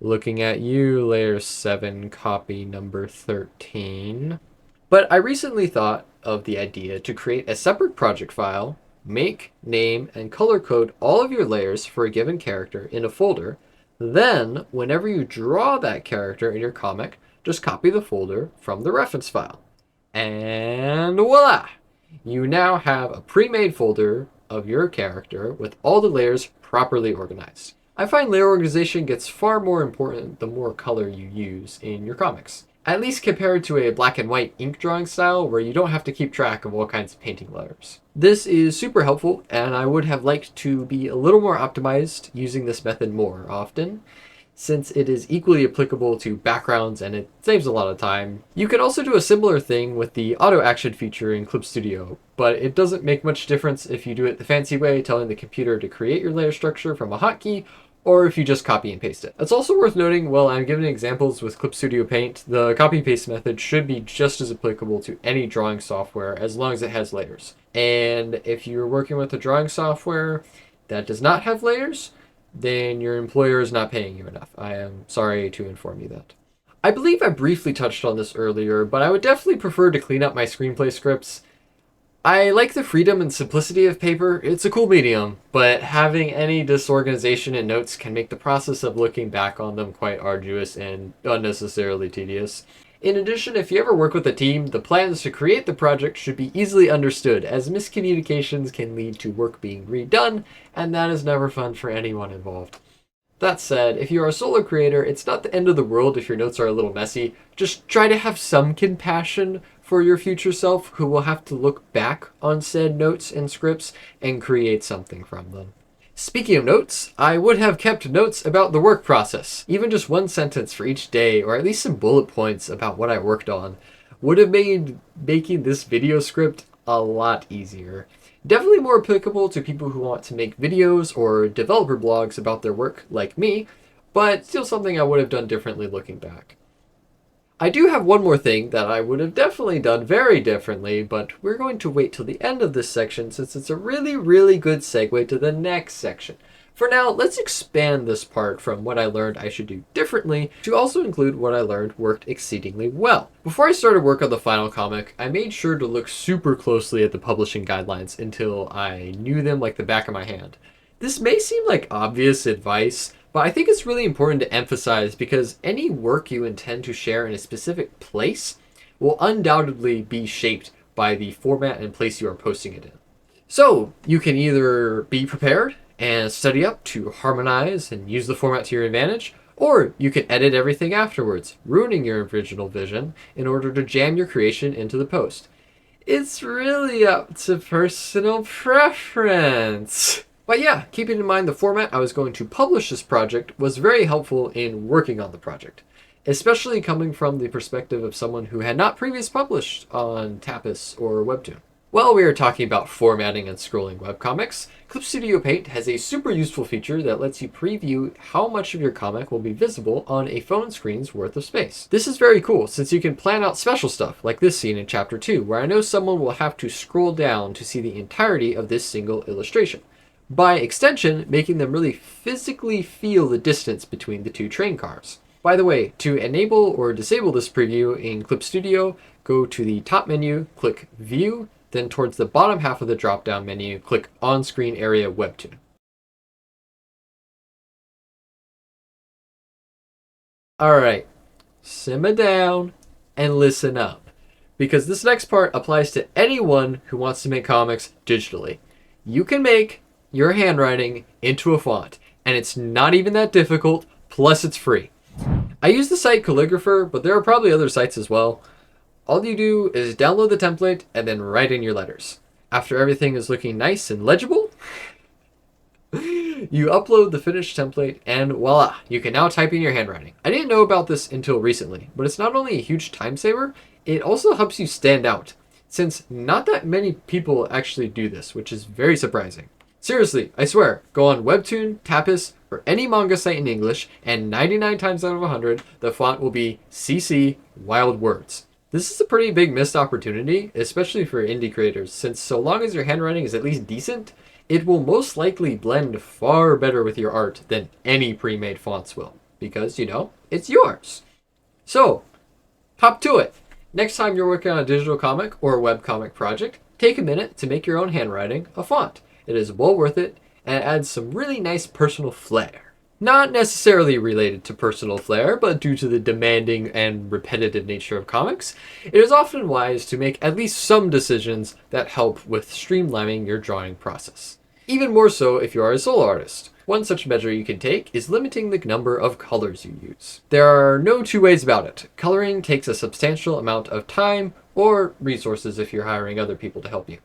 Looking at you, layer 7, copy number 13. But I recently thought of the idea to create a separate project file, make, name, and color code all of your layers for a given character in a folder. Then, whenever you draw that character in your comic, just copy the folder from the reference file. And voila! You now have a pre-made folder of your character with all the layers properly organized. I find layer organization gets far more important the more color you use in your comics. at least compared to a black and white ink drawing style where you don't have to keep track of all kinds of painting letters. This is super helpful, and I would have liked to be a little more optimized using this method more often, since it is equally applicable to backgrounds and it saves a lot of time. You can also do a similar thing with the auto action feature in Clip Studio, but it doesn't make much difference if you do it the fancy way, telling the computer to create your layer structure from a hotkey, or if you just copy and paste it. It's also worth noting, while I'm giving examples with Clip Studio Paint, the copy paste method should be just as applicable to any drawing software as long as it has layers. And if you're working with a drawing software that does not have layers, then your employer is not paying you enough. I am sorry to inform you that. I believe I briefly touched on this earlier, but I would definitely prefer to clean up my screenplay scripts. I like the freedom and simplicity of paper. It's a cool medium, but having any disorganization in notes can make the process of looking back on them quite arduous and unnecessarily tedious. In addition, if you ever work with a team, the plans to create the project should be easily understood, as miscommunications can lead to work being redone, and that is never fun for anyone involved. That said, if you are a solo creator, it's not the end of the world if your notes are a little messy. Just try to have some compassion for your future self, who will have to look back on said notes and scripts and create something from them. Speaking of notes, I would have kept notes about the work process. Even just one sentence for each day, or at least some bullet points about what I worked on, would have made making this video script a lot easier. Definitely more applicable to people who want to make videos or developer blogs about their work like me, but still something I would have done differently looking back. I do have one more thing that I would have definitely done very differently, but we're going to wait till the end of this section since it's a really good segue to the next section. For now, let's expand this part from what I learned I should do differently to also include what I learned worked exceedingly well. Before I started work on the final comic, I made sure to look super closely at the publishing guidelines until I knew them like the back of my hand. This may seem like obvious advice, but I think it's really important to emphasize because any work you intend to share in a specific place will undoubtedly be shaped by the format and place you are posting it in. So you can either be prepared and study up to harmonize and use the format to your advantage, or you can edit everything afterwards, ruining your original vision in order to jam your creation into the post. It's really up to personal preference. But yeah, keeping in mind the format I was going to publish this project was very helpful in working on the project, especially coming from the perspective of someone who had not previously published on Tapas or Webtoon. While we are talking about formatting and scrolling webcomics, Clip Studio Paint has a super useful feature that lets you preview how much of your comic will be visible on a phone screen's worth of space. This is very cool since you can plan out special stuff like this scene in Chapter 2, where I know someone will have to scroll down to see the entirety of this single illustration. By extension, making them really physically feel the distance between the two train cars. By the way, to enable or disable this preview in Clip Studio, go to the top menu, click View, then towards the bottom half of the drop-down menu, click On-Screen Area Webtoon. Alright, simmer down and listen up, because this next part applies to anyone who wants to make comics digitally. You can make your handwriting into a font, and it's not even that difficult, plus it's free. I use the site Calligrapher, but there are probably other sites as well. All you do is download the template and then write in your letters. After everything is looking nice and legible, you upload the finished template and voila, you can now type in your handwriting. I didn't know about this until recently, but it's not only a huge time saver, it also helps you stand out, since not that many people actually do this, which is very surprising. Seriously, I swear, go on Webtoon, Tapas, or any manga site in English, and 99 times out of 100, the font will be CC Wild Words. This is a pretty big missed opportunity, especially for indie creators, since so long as your handwriting is at least decent, it will most likely blend far better with your art than any pre-made fonts will, because, you know, it's yours. So, hop to it. Next time you're working on a digital comic or a webcomic project, take a minute to make your own handwriting a font. It is well worth it, and it adds some really nice personal flair. Not necessarily related to personal flair, but due to the demanding and repetitive nature of comics, it is often wise to make at least some decisions that help with streamlining your drawing process. Even more so if you are a solo artist, One such measure you can take is limiting the number of colors you use. There are no two ways about it. Coloring takes a substantial amount of time or resources if you're hiring other people to help you.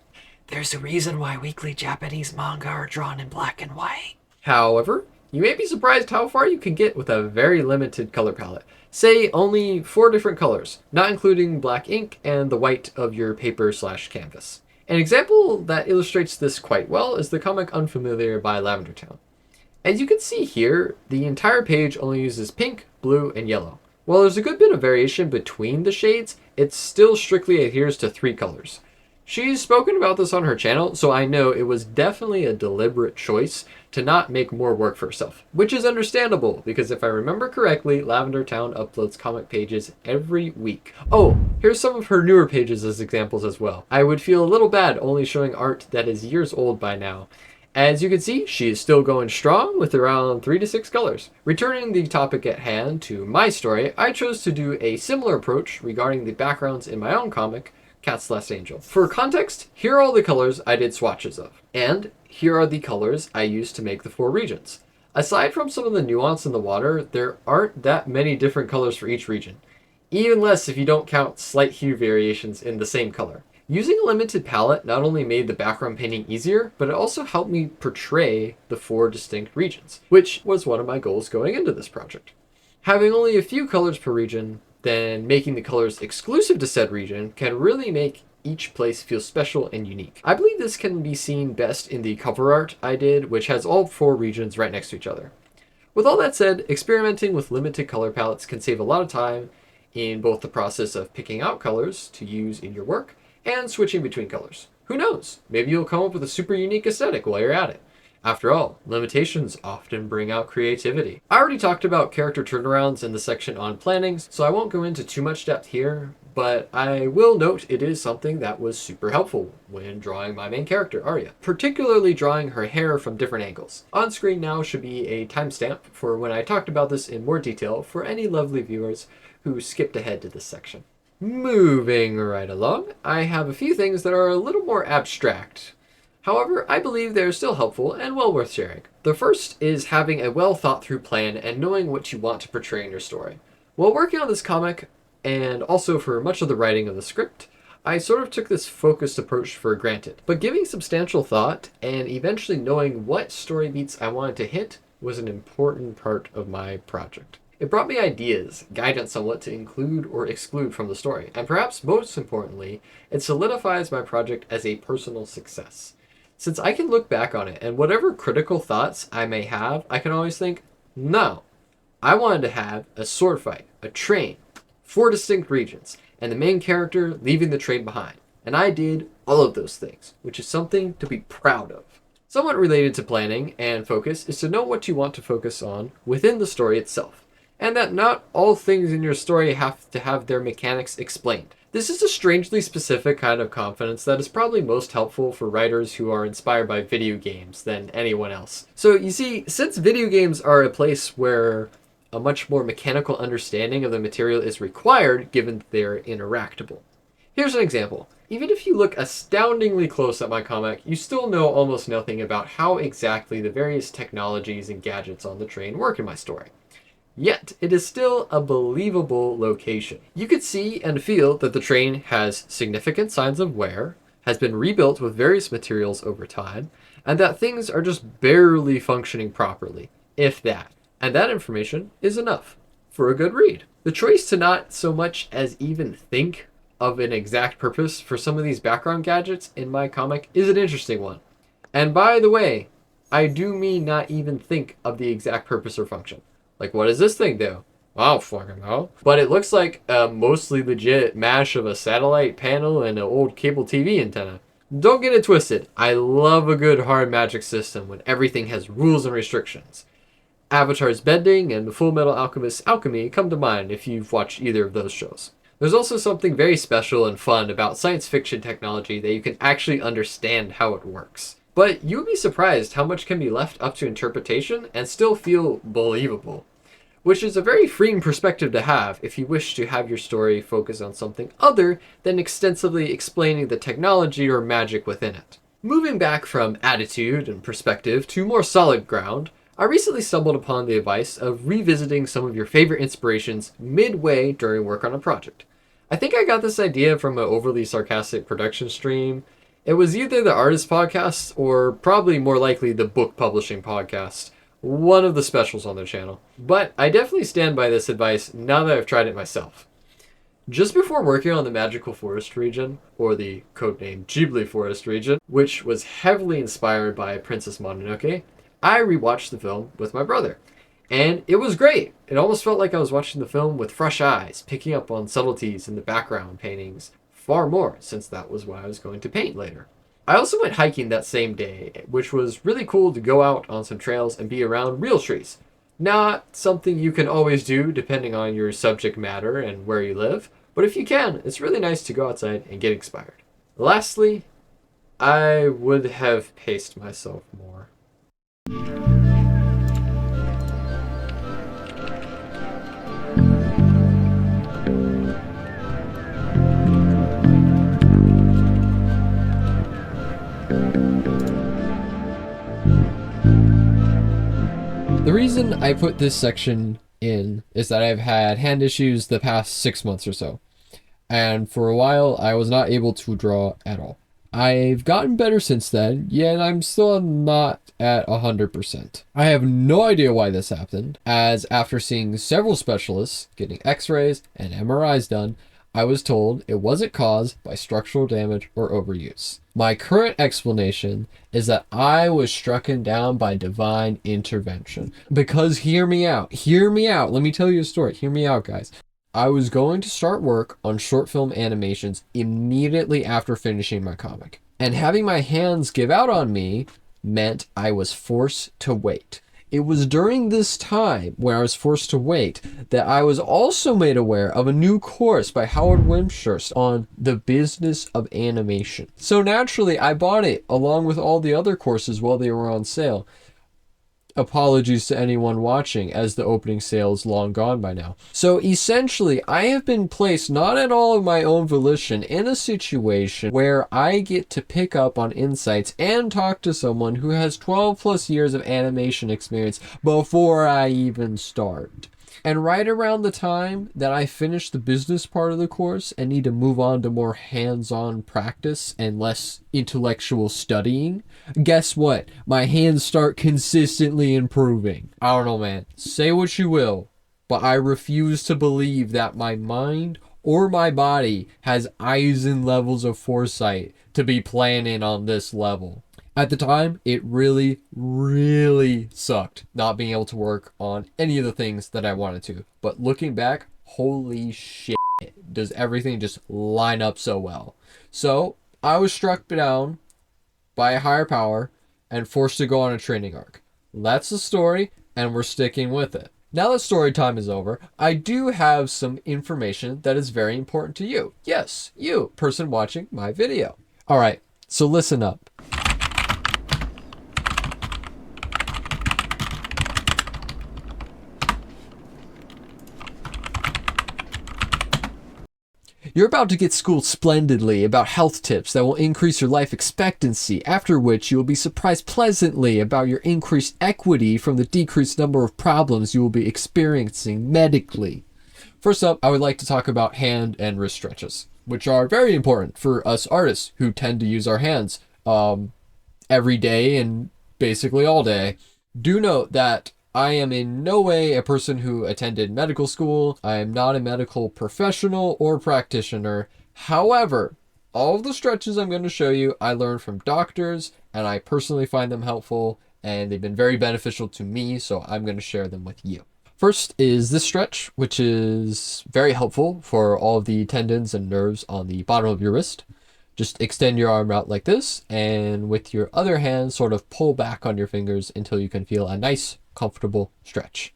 There's a reason why weekly Japanese manga are drawn in black and white. However, you may be surprised how far you can get with a very limited color palette. Say only 4 different colors, not including black ink and the white of your paper/canvas. An example that illustrates this quite well is the comic Unfamiliar by Lavender Town. As you can see here, the entire page only uses pink, blue, and yellow. While there's a good bit of variation between the shades, it still strictly adheres to 3 colors. She's spoken about this on her channel, so I know it was definitely a deliberate choice to not make more work for herself, which is understandable because if I remember correctly, Lavender Town uploads comic pages every week. Oh, here's some of her newer pages as examples as well. I would feel a little bad only showing art that is years old by now. As you can see, she is still going strong with around 3 to 6 colors. Returning the topic at hand to my story, I chose to do a similar approach regarding the backgrounds in my own comic, Cat's Last Angel. For context, here are all the colors I did swatches of. And here are the colors I used to make the 4 regions. Aside from some of the nuance in the water, there aren't that many different colors for each region. Even less if you don't count slight hue variations in the same color. Using a limited palette not only made the background painting easier, but it also helped me portray the 4 distinct regions, which was one of my goals going into this project. Having only a few colors per region, then making the colors exclusive to said region can really make each place feel special and unique. I believe this can be seen best in the cover art I did, which has all 4 regions right next to each other. With all that said, experimenting with limited color palettes can save a lot of time in both the process of picking out colors to use in your work and switching between colors. Who knows? Maybe you'll come up with a super unique aesthetic while you're at it. After all, limitations often bring out creativity. I already talked about character turnarounds in the section on planning, so I won't go into too much depth here, but I will note it is something that was super helpful when drawing my main character, Arya, particularly drawing her hair from different angles. On screen now should be a timestamp for when I talked about this in more detail for any lovely viewers who skipped ahead to this section. Moving right along, I have a few things that are a little more abstract. However, I believe they're still helpful and well worth sharing. The first is having a well thought through plan and knowing what you want to portray in your story. While working on this comic, and also for much of the writing of the script, I sort of took this focused approach for granted. But giving substantial thought and eventually knowing what story beats I wanted to hit was an important part of my project. It brought me ideas, guidance on what to include or exclude from the story, and perhaps most importantly, it solidifies my project as a personal success. Since I can look back on it, and whatever critical thoughts I may have, I can always think, no, I wanted to have a sword fight, a train, 4 distinct regions, and the main character leaving the train behind. And I did all of those things, which is something to be proud of. Somewhat related to planning and focus is to know what you want to focus on within the story itself, and that not all things in your story have to have their mechanics explained. This is a strangely specific kind of confidence that is probably most helpful for writers who are inspired by video games than anyone else. So you see, since video games are a place where a much more mechanical understanding of the material is required given that they're interactable. Here's an example. Even if you look astoundingly close at my comic, you still know almost nothing about how exactly the various technologies and gadgets on the train work in my story. Yet, it is still a believable location. You could see and feel that the train has significant signs of wear, has been rebuilt with various materials over time, and that things are just barely functioning properly, if that. And that information is enough for a good read. The choice to not so much as even think of an exact purpose for some of these background gadgets in my comic is an interesting one. And by the way, I do mean not even think of the exact purpose or function. Like, what does this thing do? I don't fucking know. But it looks like a mostly legit mash of a satellite panel and an old cable TV antenna. Don't get it twisted. I love a good hard magic system when everything has rules and restrictions. Avatar's Bending and Full Metal Alchemist's Alchemy come to mind if you've watched either of those shows. There's also something very special and fun about science fiction technology that you can actually understand how it works. But you would be surprised how much can be left up to interpretation and still feel believable, which is a very freeing perspective to have if you wish to have your story focus on something other than extensively explaining the technology or magic within it. Moving back from attitude and perspective to more solid ground, I recently stumbled upon the advice of revisiting some of your favorite inspirations midway during work on a project. I think I got this idea from an overly sarcastic production stream. It was either the artist podcast or probably more likely the book publishing podcast, one of the specials on their channel. But I definitely stand by this advice now that I've tried it myself. Just before working on the Magical Forest region, or the codename Ghibli Forest region, which was heavily inspired by Princess Mononoke, I rewatched the film with my brother. And it was great. It almost felt like I was watching the film with fresh eyes, picking up on subtleties in the background paintings far more, since that was what I was going to paint later. I also went hiking that same day, which was really cool to go out on some trails and be around real trees. Not something you can always do depending on your subject matter and where you live, but if you can, it's really nice to go outside and get inspired. Lastly, I would have paced myself more. The reason I put this section in is that I've had hand issues the past 6 months or so, and for a while I was not able to draw at all. I've gotten better since then, yet I'm still not at 100%. I have no idea why this happened, as after seeing several specialists, getting x-rays and MRIs done, I was told it wasn't caused by structural damage or overuse. My current explanation is that I was strucken down by divine intervention. Because hear me out, let me tell you a story, hear me out guys. I was going to start work on short film animations immediately after finishing my comic. And having my hands give out on me meant I was forced to wait. It was during this time where I was forced to wait that I was also made aware of a new course by Howard Wimshurst on the business of animation. So naturally, I bought it along with all the other courses while they were on sale. Apologies to anyone watching, as the opening sale is long gone by now. So essentially, I have been placed, not at all of my own volition, in a situation where I get to pick up on insights and talk to someone who has 12 plus years of animation experience before I even start. And right around the time that I finish the business part of the course and need to move on to more hands-on practice and less intellectual studying, guess what? My hands start consistently improving. I don't know, man. Say what you will, but I refuse to believe that my mind or my body has eyes and levels of foresight to be planning on this level. At the time, it really, really sucked not being able to work on any of the things that I wanted to. But looking back, holy shit, does everything just line up so well. So, I was struck down by a higher power and forced to go on a training arc. That's the story, and we're sticking with it. Now that story time is over, I do have some information that is very important to you. Yes, you, person watching my video. Alright, so listen up. You're about to get schooled splendidly about health tips that will increase your life expectancy, after which you will be surprised pleasantly about your increased equity from the decreased number of problems you will be experiencing medically. First up, I would like to talk about hand and wrist stretches, which are very important for us artists who tend to use our hands every day and basically all day. Do note that I am in no way a person who attended medical school. I am not a medical professional or practitioner. However, all of the stretches I'm going to show you, I learned from doctors, and I personally find them helpful, and they've been very beneficial to me, so I'm going to share them with you. First is this stretch, which is very helpful for all of the tendons and nerves on the bottom of your wrist. Just extend your arm out like this, and with your other hand, sort of pull back on your fingers until you can feel a nice, comfortable stretch.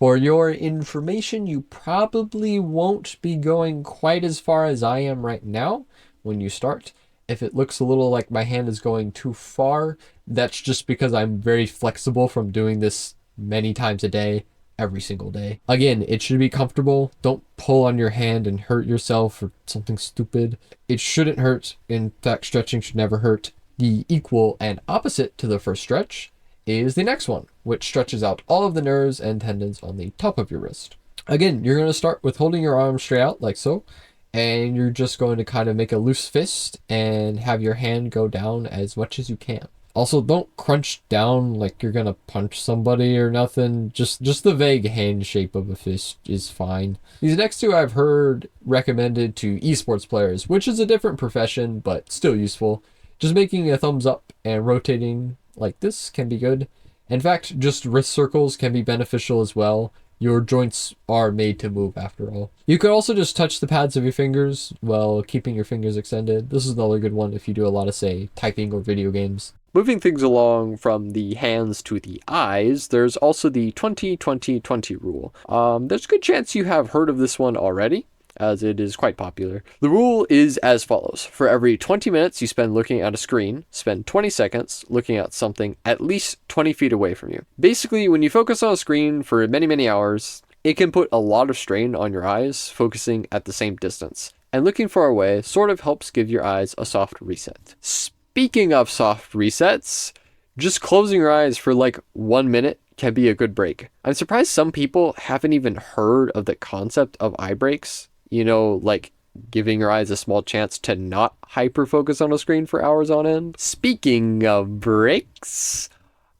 For your information, you probably won't be going quite as far as I am right now when you start. If it looks a little like my hand is going too far, that's just because I'm very flexible from doing this many times a day, every single day. Again, it should be comfortable. Don't pull on your hand and hurt yourself or something stupid. It shouldn't hurt. In fact, stretching should never hurt. The equal and opposite to the first stretch is the next one, which stretches out all of the nerves and tendons on the top of your wrist. Again, you're going to start with holding your arm straight out like so, and you're just going to kind of make a loose fist and have your hand go down as much as you can. Also, don't crunch down like you're gonna punch somebody or nothing. Just the vague hand shape of a fist is fine. These next two I've heard recommended to esports players, which is a different profession, but still useful. Just making a thumbs up and rotating like this can be good. In fact, just wrist circles can be beneficial as well. Your joints are made to move after all. You could also just touch the pads of your fingers while keeping your fingers extended. This is another good one if you do a lot of, say, typing or video games. Moving things along from the hands to the eyes, there's also the 20-20-20 rule. There's a good chance you have heard of this one already, as it is quite popular. The rule is as follows. For every 20 minutes you spend looking at a screen, spend 20 seconds looking at something at least 20 feet away from you. Basically, when you focus on a screen for many, many hours, it can put a lot of strain on your eyes, focusing at the same distance. And looking far away sort of helps give your eyes a soft reset. Speaking of soft resets, just closing your eyes for like 1 minute can be a good break. I'm surprised some people haven't even heard of the concept of eye breaks. You know, like giving your eyes a small chance to not hyper-focus on a screen for hours on end. Speaking of breaks,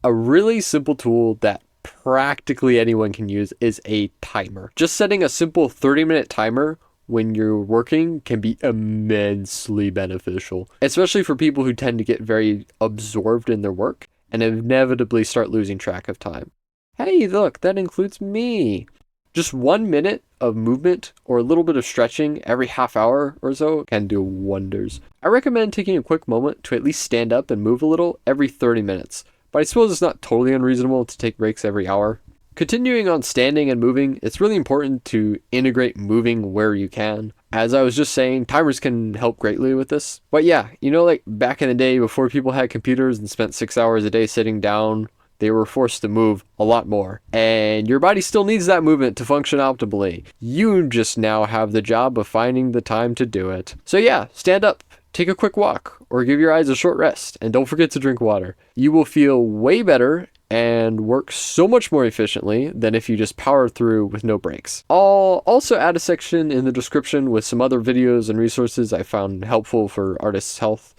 a really simple tool that practically anyone can use is a timer. Just setting a simple 30-minute timer when you're working can be immensely beneficial, especially for people who tend to get very absorbed in their work and inevitably start losing track of time. Hey, look, that includes me. Just 1 minute of movement or a little bit of stretching every half hour or so can do wonders. I recommend taking a quick moment to at least stand up and move a little every 30 minutes, but I suppose it's not totally unreasonable to take breaks every hour. Continuing on standing and moving, it's really important to integrate moving where you can. As I was just saying, timers can help greatly with this. But yeah, you know, like back in the day before people had computers and spent 6 hours a day sitting down, they were forced to move a lot more. And your body still needs that movement to function optimally. You just now have the job of finding the time to do it. So yeah, stand up, take a quick walk, or give your eyes a short rest, and don't forget to drink water. You will feel way better and work so much more efficiently than if you just power through with no breaks. I'll also add a section in the description with some other videos and resources I found helpful for artists' health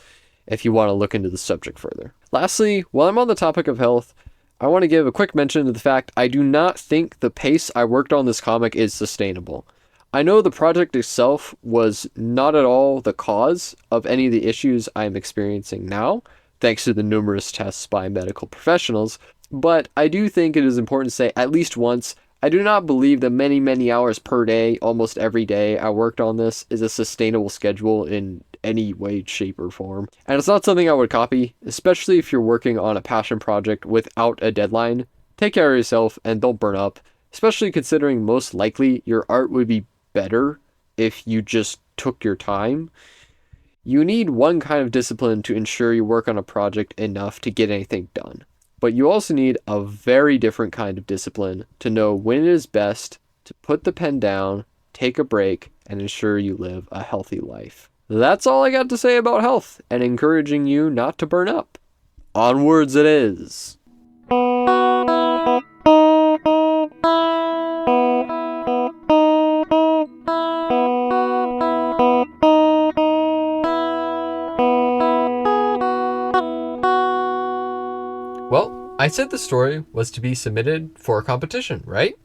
if you want to look into the subject further. Lastly, while I'm on the topic of health, I want to give a quick mention to the fact I do not think the pace I worked on this comic is sustainable. I know the project itself was not at all the cause of any of the issues I'm experiencing now, thanks to the numerous tests by medical professionals, but I do think it is important to say at least once, I do not believe the many, many hours per day, almost every day I worked on this is a sustainable schedule in any way, shape, or form. And it's not something I would copy, especially if you're working on a passion project without a deadline. Take care of yourself and don't burn up, especially considering most likely your art would be better if you just took your time. You need one kind of discipline to ensure you work on a project enough to get anything done. But you also need a very different kind of discipline to know when it is best to put the pen down, take a break, and ensure you live a healthy life. That's all I got to say about health and encouraging you not to burn up. Onwards it is. Well, I said the story was to be submitted for a competition, right?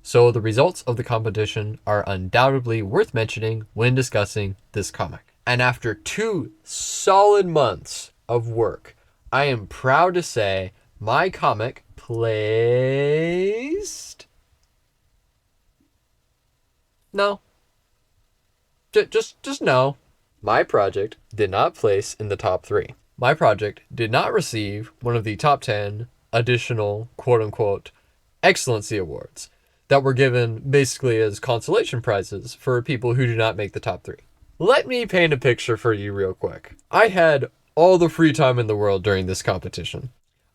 So the results of the competition are undoubtedly worth mentioning when discussing this comic. And after 2 solid months of work, I am proud to say my comic placed... No. Just no. My project did not place in the top 3. My project did not receive one of the top 10 additional quote-unquote excellency awards that were given basically as consolation prizes for people who do not make the top 3. Let me paint a picture for you real quick. I had all the free time in the world during this competition.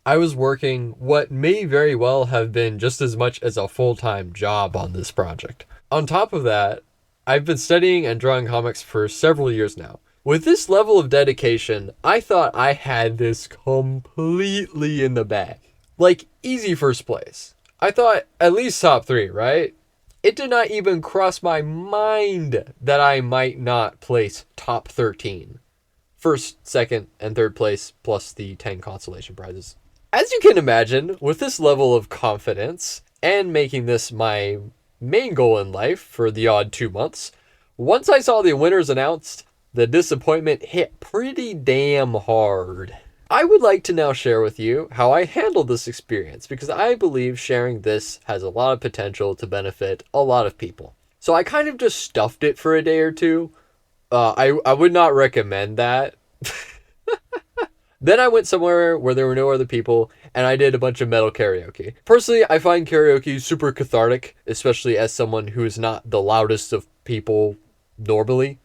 I was working what may very well have been just as much as a full-time job on this project. On top of that, I've been studying and drawing comics for several years now. With this level of dedication, I thought I had this completely in the bag. Like, easy first place. I thought at least top 3, right? It did not even cross my mind that I might not place top 13. First, second, and third place, plus the 10 consolation prizes. As you can imagine, with this level of confidence, and making this my main goal in life for the odd 2 months, once I saw the winners announced, the disappointment hit pretty damn hard. I would like to now share with you how I handled this experience, because I believe sharing this has a lot of potential to benefit a lot of people. So I kind of just stuffed it for a day or two. I would not recommend that. Then I went somewhere where there were no other people, and I did a bunch of metal karaoke. Personally, I find karaoke super cathartic, especially as someone who is not the loudest of people normally.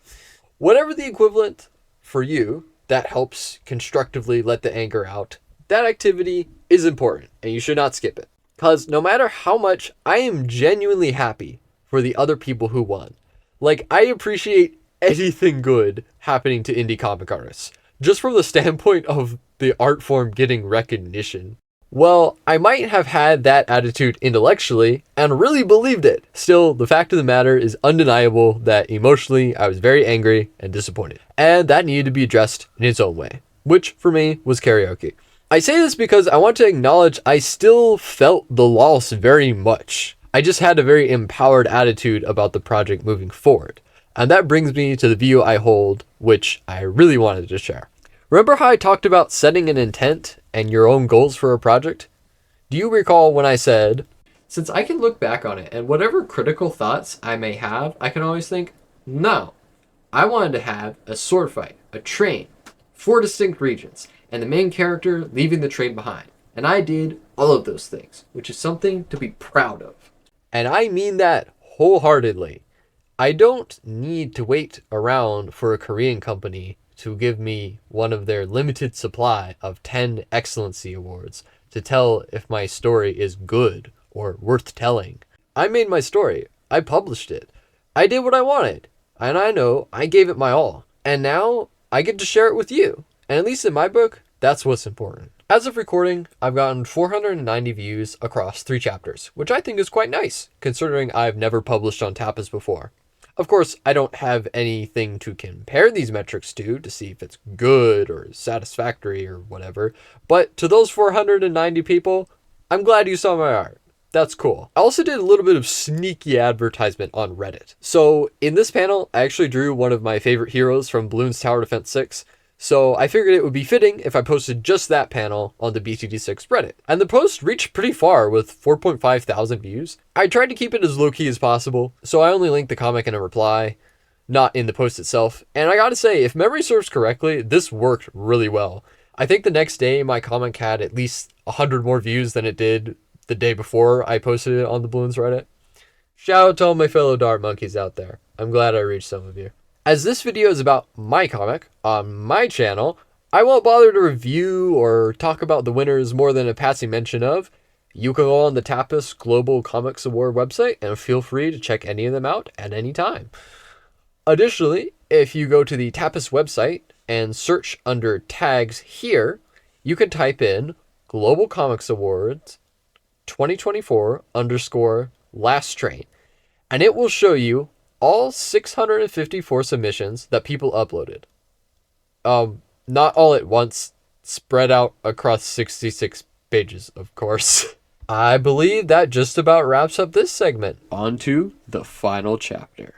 Whatever the equivalent for you that helps constructively let the anger out, that activity is important, and you should not skip it. Because no matter how much I am genuinely happy for the other people who won, like, I appreciate anything good happening to indie comic artists, just from the standpoint of the art form getting recognition. Well, I might have had that attitude intellectually and really believed it. Still, the fact of the matter is undeniable that emotionally I was very angry and disappointed. And that needed to be addressed in its own way, which for me was karaoke. I say this because I want to acknowledge I still felt the loss very much. I just had a very empowered attitude about the project moving forward. And that brings me to the view I hold, which I really wanted to share. Remember how I talked about setting an intent and your own goals for a project? Do you recall when I said, Since I can look back on it and whatever critical thoughts I may have, I can always think, no, I wanted to have a sword fight, a train, 4 distinct regions, and the main character leaving the train behind. And I did all of those things, which is something to be proud of. and I mean that wholeheartedly, I don't need to wait around for a Korean company to give me one of their limited supply of 10 Excellency Awards to tell if my story is good or worth telling. I made my story. I published it. I did what I wanted. And I know I gave it my all. And now I get to share it with you. And at least in my book, that's what's important. As of recording, I've gotten 490 views across 3 chapters, which I think is quite nice, considering I've never published on Tapas before. Of course, I don't have anything to compare these metrics to see if it's good or satisfactory or whatever, but to those 490 people, I'm glad you saw my art. That's cool. I also did a little bit of sneaky advertisement on Reddit. So in this panel, I actually drew one of my favorite heroes from Bloons Tower Defense 6. So I figured it would be fitting if I posted just that panel on the BTD6 Reddit. And the post reached pretty far with 4.5 thousand views. I tried to keep it as low-key as possible, so I only linked the comic in a reply, not in the post itself. And I gotta say, if memory serves correctly, this worked really well. I think the next day my comic had at least 100 more views than it did the day before I posted it on the Bloons Reddit. Shout out to all my fellow Dart monkeys out there. I'm glad I reached some of you. As this video is about my comic on my channel, I won't bother to review or talk about the winners more than a passing mention of. You can go on the Tapas Global Comics Award website and feel free to check any of them out at any time. Additionally, if you go to the Tapas website and search under tags here, you can type in Global Comics Awards 2024 _ last train, and it will show you all 654 submissions that people uploaded. Not all at once, spread out across 66 pages, of course. I believe that just about wraps up this segment. On to the final chapter.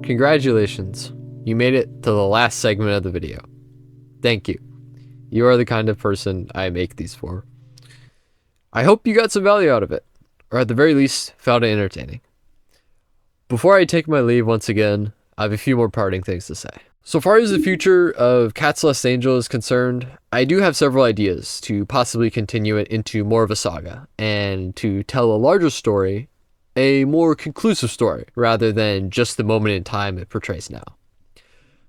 Congratulations, you made it to the last segment of the video. Thank you. You are the kind of person I make these for. I hope you got some value out of it, or at the very least, found it entertaining. Before I take my leave once again, I have a few more parting things to say. So far as the future of Cats Less Angel is concerned, I do have several ideas to possibly continue it into more of a saga, and to tell a larger story, a more conclusive story, rather than just the moment in time it portrays now.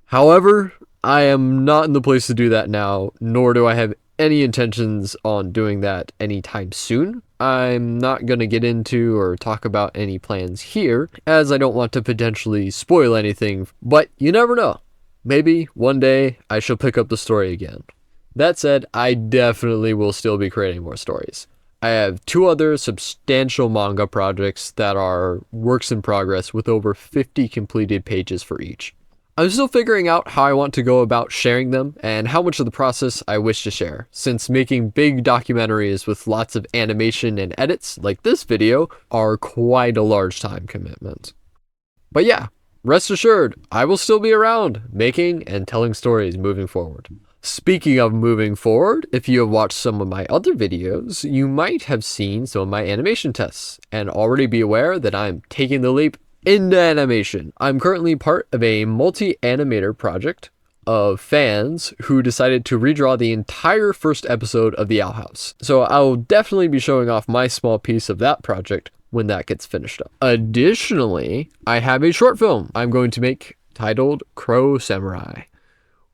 However, I am not in the place to do that now, nor do I have any intentions on doing that anytime soon. I'm not going to get into or talk about any plans here, as I don't want to potentially spoil anything, but you never know. Maybe one day I shall pick up the story again. That said, I definitely will still be creating more stories. I have 2 other substantial manga projects that are works in progress with over 50 completed pages for each. I'm still figuring out how I want to go about sharing them and how much of the process I wish to share, since making big documentaries with lots of animation and edits like this video are quite a large time commitment. But yeah, rest assured, I will still be around, making and telling stories moving forward. Speaking of moving forward, if you have watched some of my other videos, you might have seen some of my animation tests, and already be aware that I'm taking the leap into animation. I'm currently part of a multi-animator project of fans who decided to redraw the entire first episode of The Owl House. So I'll definitely be showing off my small piece of that project when that gets finished up. Additionally, I have a short film I'm going to make titled Crow Samurai,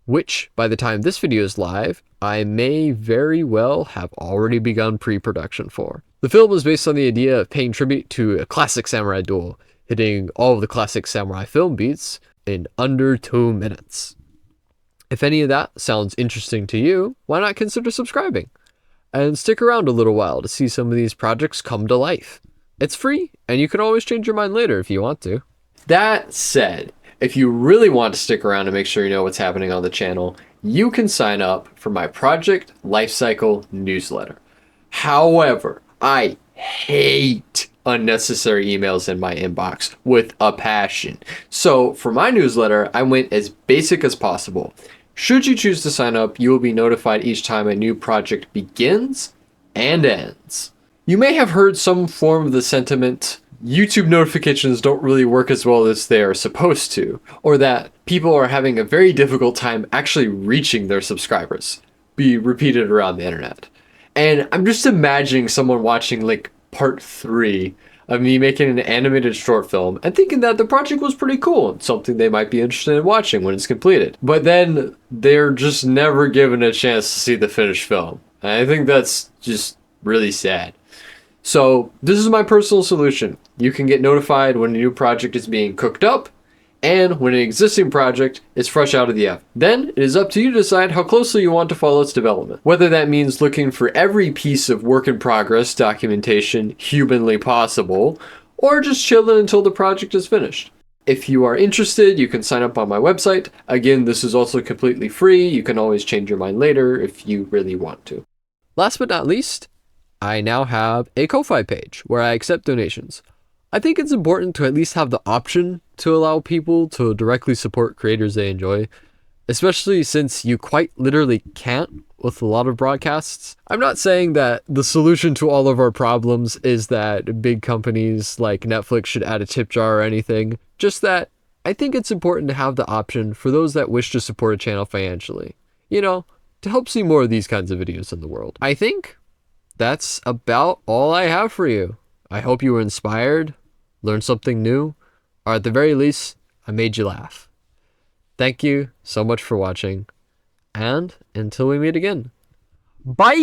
which by the time this video is live, I may very well have already begun pre-production for. The film is based on the idea of paying tribute to a classic samurai duel, hitting all of the classic samurai film beats in under 2 minutes. If any of that sounds interesting to you, why not consider subscribing? And stick around a little while to see some of these projects come to life. It's free, and you can always change your mind later if you want to. That said, if you really want to stick around and make sure you know what's happening on the channel, you can sign up for my Project Lifecycle newsletter. However, I hate unnecessary emails in my inbox with a passion. So for my newsletter, I went as basic as possible. Should you choose to sign up, you will be notified each time a new project begins and ends. You may have heard some form of the sentiment, YouTube notifications don't really work as well as they are supposed to, or that people are having a very difficult time actually reaching their subscribers, be repeated around the internet. And I'm just imagining someone watching like part 3 of me making an animated short film and thinking that the project was pretty cool and something they might be interested in watching when it's completed. But then they're just never given a chance to see the finished film. And I think that's just really sad. So this is my personal solution. You can get notified when a new project is being cooked up and when an existing project is fresh out of the oven. Then it is up to you to decide how closely you want to follow its development. Whether that means looking for every piece of work in progress documentation humanly possible, or just chilling until the project is finished. If you are interested, you can sign up on my website. Again, this is also completely free. You can always change your mind later if you really want to. Last but not least, I now have a Ko-Fi page where I accept donations. I think it's important to at least have the option to allow people to directly support creators they enjoy, especially since you quite literally can't with a lot of broadcasts. I'm not saying that the solution to all of our problems is that big companies like Netflix should add a tip jar or anything, just that I think it's important to have the option for those that wish to support a channel financially, you know, to help see more of these kinds of videos in the world. I think that's about all I have for you. I hope you were inspired, learned something new, or at the very least, I made you laugh. Thank you so much for watching, and until we meet again, bye!